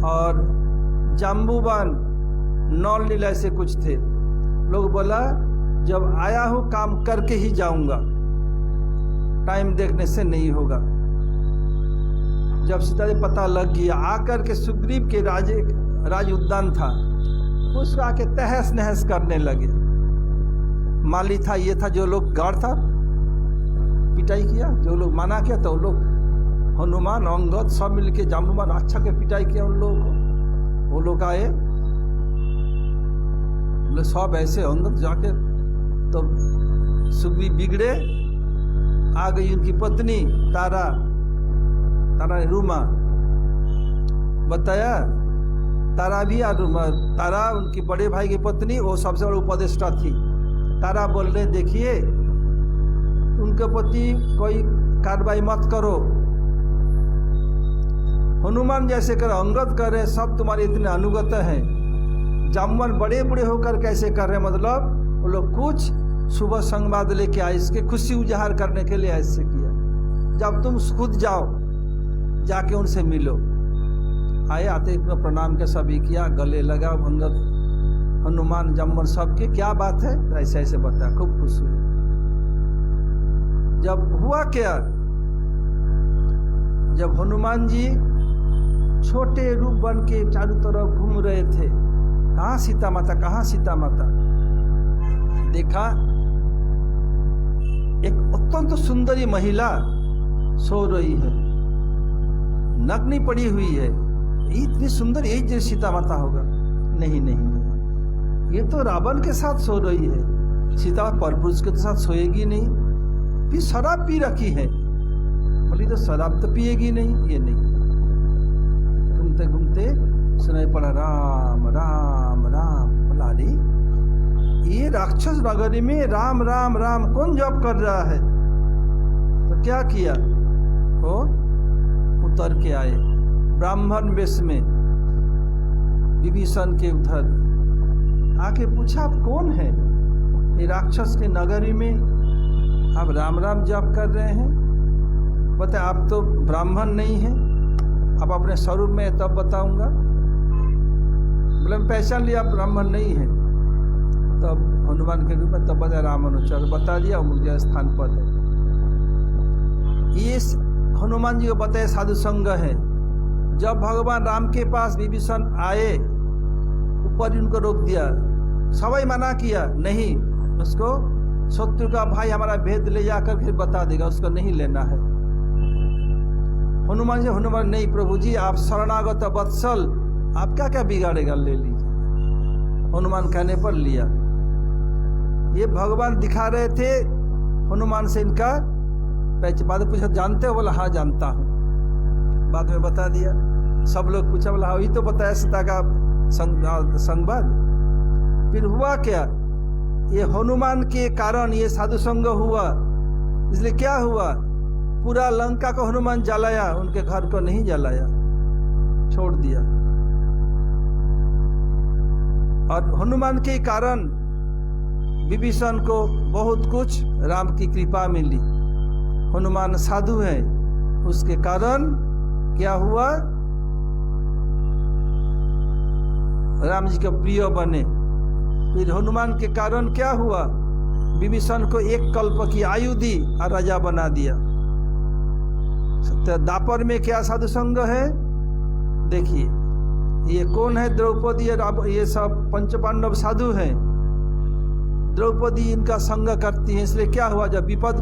और जाम्बुवान, नौल नील ऐसे कुछ थे। लोग बोला जब आया हूं काम करके ही जाऊंगा, टाइम देखने से नहीं होगा। जब सीता जी पता लग गया, आकर के सुग्रीव के राज उद्यान था, उसको आके तहस नहस करने लगे। माली था, ये था, जो लोग गार्ड था, पिटाई किया। जो लोग माना किया तो लोग हनुमान अंगद सब मिलके जाम्बुवान अच्छा के पिटाई किया उन लोगों को। वो लोग आए, बोले सब ऐसे अंगद जाके, तो सुग्रीव बिगड़े। आ गई उनकी पत्नी तारा ने रूमा बताया, तारा भी तारा उनकी बड़े भाई की पत्नी, वो सबसे बड़ी उपदेष्टा थी। तारा बोल रहे देखिए उनके प्रति कोई कार्रवाई मत करो, हनुमान जैसे करे, अंगद करे, सब तुम्हारे इतने अनुगत हैं। जाम्बुवान बड़े बड़े होकर कैसे कर रहे, मतलब वो लोग कुछ शुभ संवाद लेके आए, इसके खुशी उजागर करने के लिए ऐसे किया। जब तुम खुद जाओ, जाके उनसे मिलो। आए, आते प्रणाम के सभी किया, गले लगा अंगद, हनुमान, जाम्बुवान सबके, क्या बात है, ऐसे ऐसे बताया, खूब खुश हुए। जब हुआ क्या, जब हनुमान जी छोटे रूप बन के चारों तरफ घूम रहे थे, कहाँ सीता माता, कहाँ सीता माता, देखा एक अत्यंत सुंदरी महिला सो रही है, नग्नी पड़ी हुई है। इतनी सुंदर, यही जो सीता माता होगा? नहीं नहीं नहीं, ये तो रावण के साथ सो रही है। सीता परपुरुष के साथ सोएगी नहीं। भी शराब पी रखी है। बोली तो शराब तो पिएगी नहीं, ये नहीं। घूमते घूमते सुनाई पड़ा राम राम राम। बोला अरे ये राक्षस नगरी में राम राम राम कौन जप कर रहा है? तो क्या किया, वो उतर के आए ब्राह्मण वेश में विभीषण के उधर आके पूछा आप कौन है? ये राक्षस के नगरी में आप राम राम जप कर रहे हैं? बताए आप तो ब्राह्मण नहीं हैं, आप अपने स्वरूप में तब बताऊंगा। बोले पहचान लिया आप ब्राह्मण नहीं है। तब हनुमान के रूप में तब बताया राम अनुचर, बता दिया मुझे स्थान पर है। ये हनुमान जी को बताया साधु संग है। जब भगवान राम के पास विभीषण आए, ऊपर उनको रोक दिया, सभी मना किया नहीं, उसको शत्रु का भाई हमारा भेद ले जाकर फिर बता देगा, उसको नहीं लेना है। हनुमान जी हनुमान नहीं प्रभु जी आप शरणागत वत्सल, आप क्या क्या बिगाड़ेगा, ले लीजिए। हनुमान कहने पर लिया। ये भगवान दिखा रहे थे हनुमान से इनका बाद में पूछा जानते हो? बोला हाँ जानता हूँ। बाद में बता दिया। सब लोग पूछा, बोला हाँ, वही तो बताया सीता का संवाद। फिर हुआ क्या, ये हनुमान के कारण ये साधु संग हुआ। इसलिए क्या हुआ, पूरा लंका को हनुमान जलाया, उनके घर को नहीं जलाया, छोड़ दिया। और हनुमान के कारण विभीषण को बहुत कुछ राम की कृपा मिली। हनुमान साधु है, उसके कारण क्या हुआ, राम जी के प्रिय बने। फिर हनुमान के कारण क्या हुआ, विभीषण को 1 कल्प की आयु दी और राजा बना दिया। दापर में क्या साधु संग है, देखिए ये कौन है, द्रौपदी और ये सब पंचपांडव साधु हैं। द्रौपदी इनका संग करती है, इसलिए क्या हुआ, जब विपद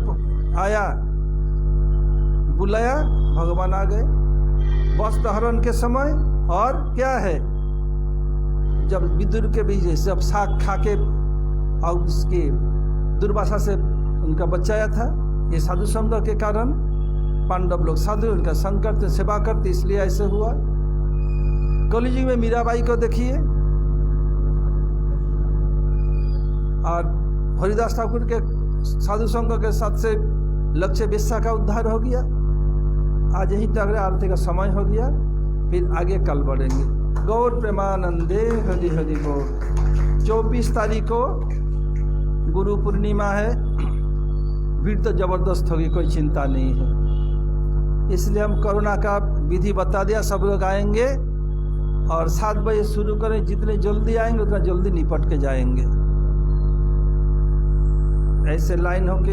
आया बुलाया, भगवान आ गए वस्त्र हरण के समय। और क्या है, जब विदुर के बीच जब साग खा के और उसके दुर्वासा से उनका बचाया था, ये साधु संग के कारण पांडव लोग साधु उनका संग करते, सेवा करते, इसलिए ऐसे हुआ। कलियुग में मीराबाई को देखिए, और हरिदास ठाकुर के साधु संग के साथ से लक्ष्य बेस्या का उद्धार हो गया। आज यही तक आरती का समय हो गया, फिर आगे कल बढ़ेंगे। गौर प्रेमानंदे हरि हरि बोल। 24 तारीख को गुरु पूर्णिमा है, भीड़ तो जबरदस्त होगी, कोई चिंता नहीं है। इसलिए हम कोरोना का विधि बता दिया, सब लोग आएंगे और 7 बजे शुरू करें। जितने जल्दी आएंगे उतना जल्दी निपट के जाएंगे। ऐसे लाइन होके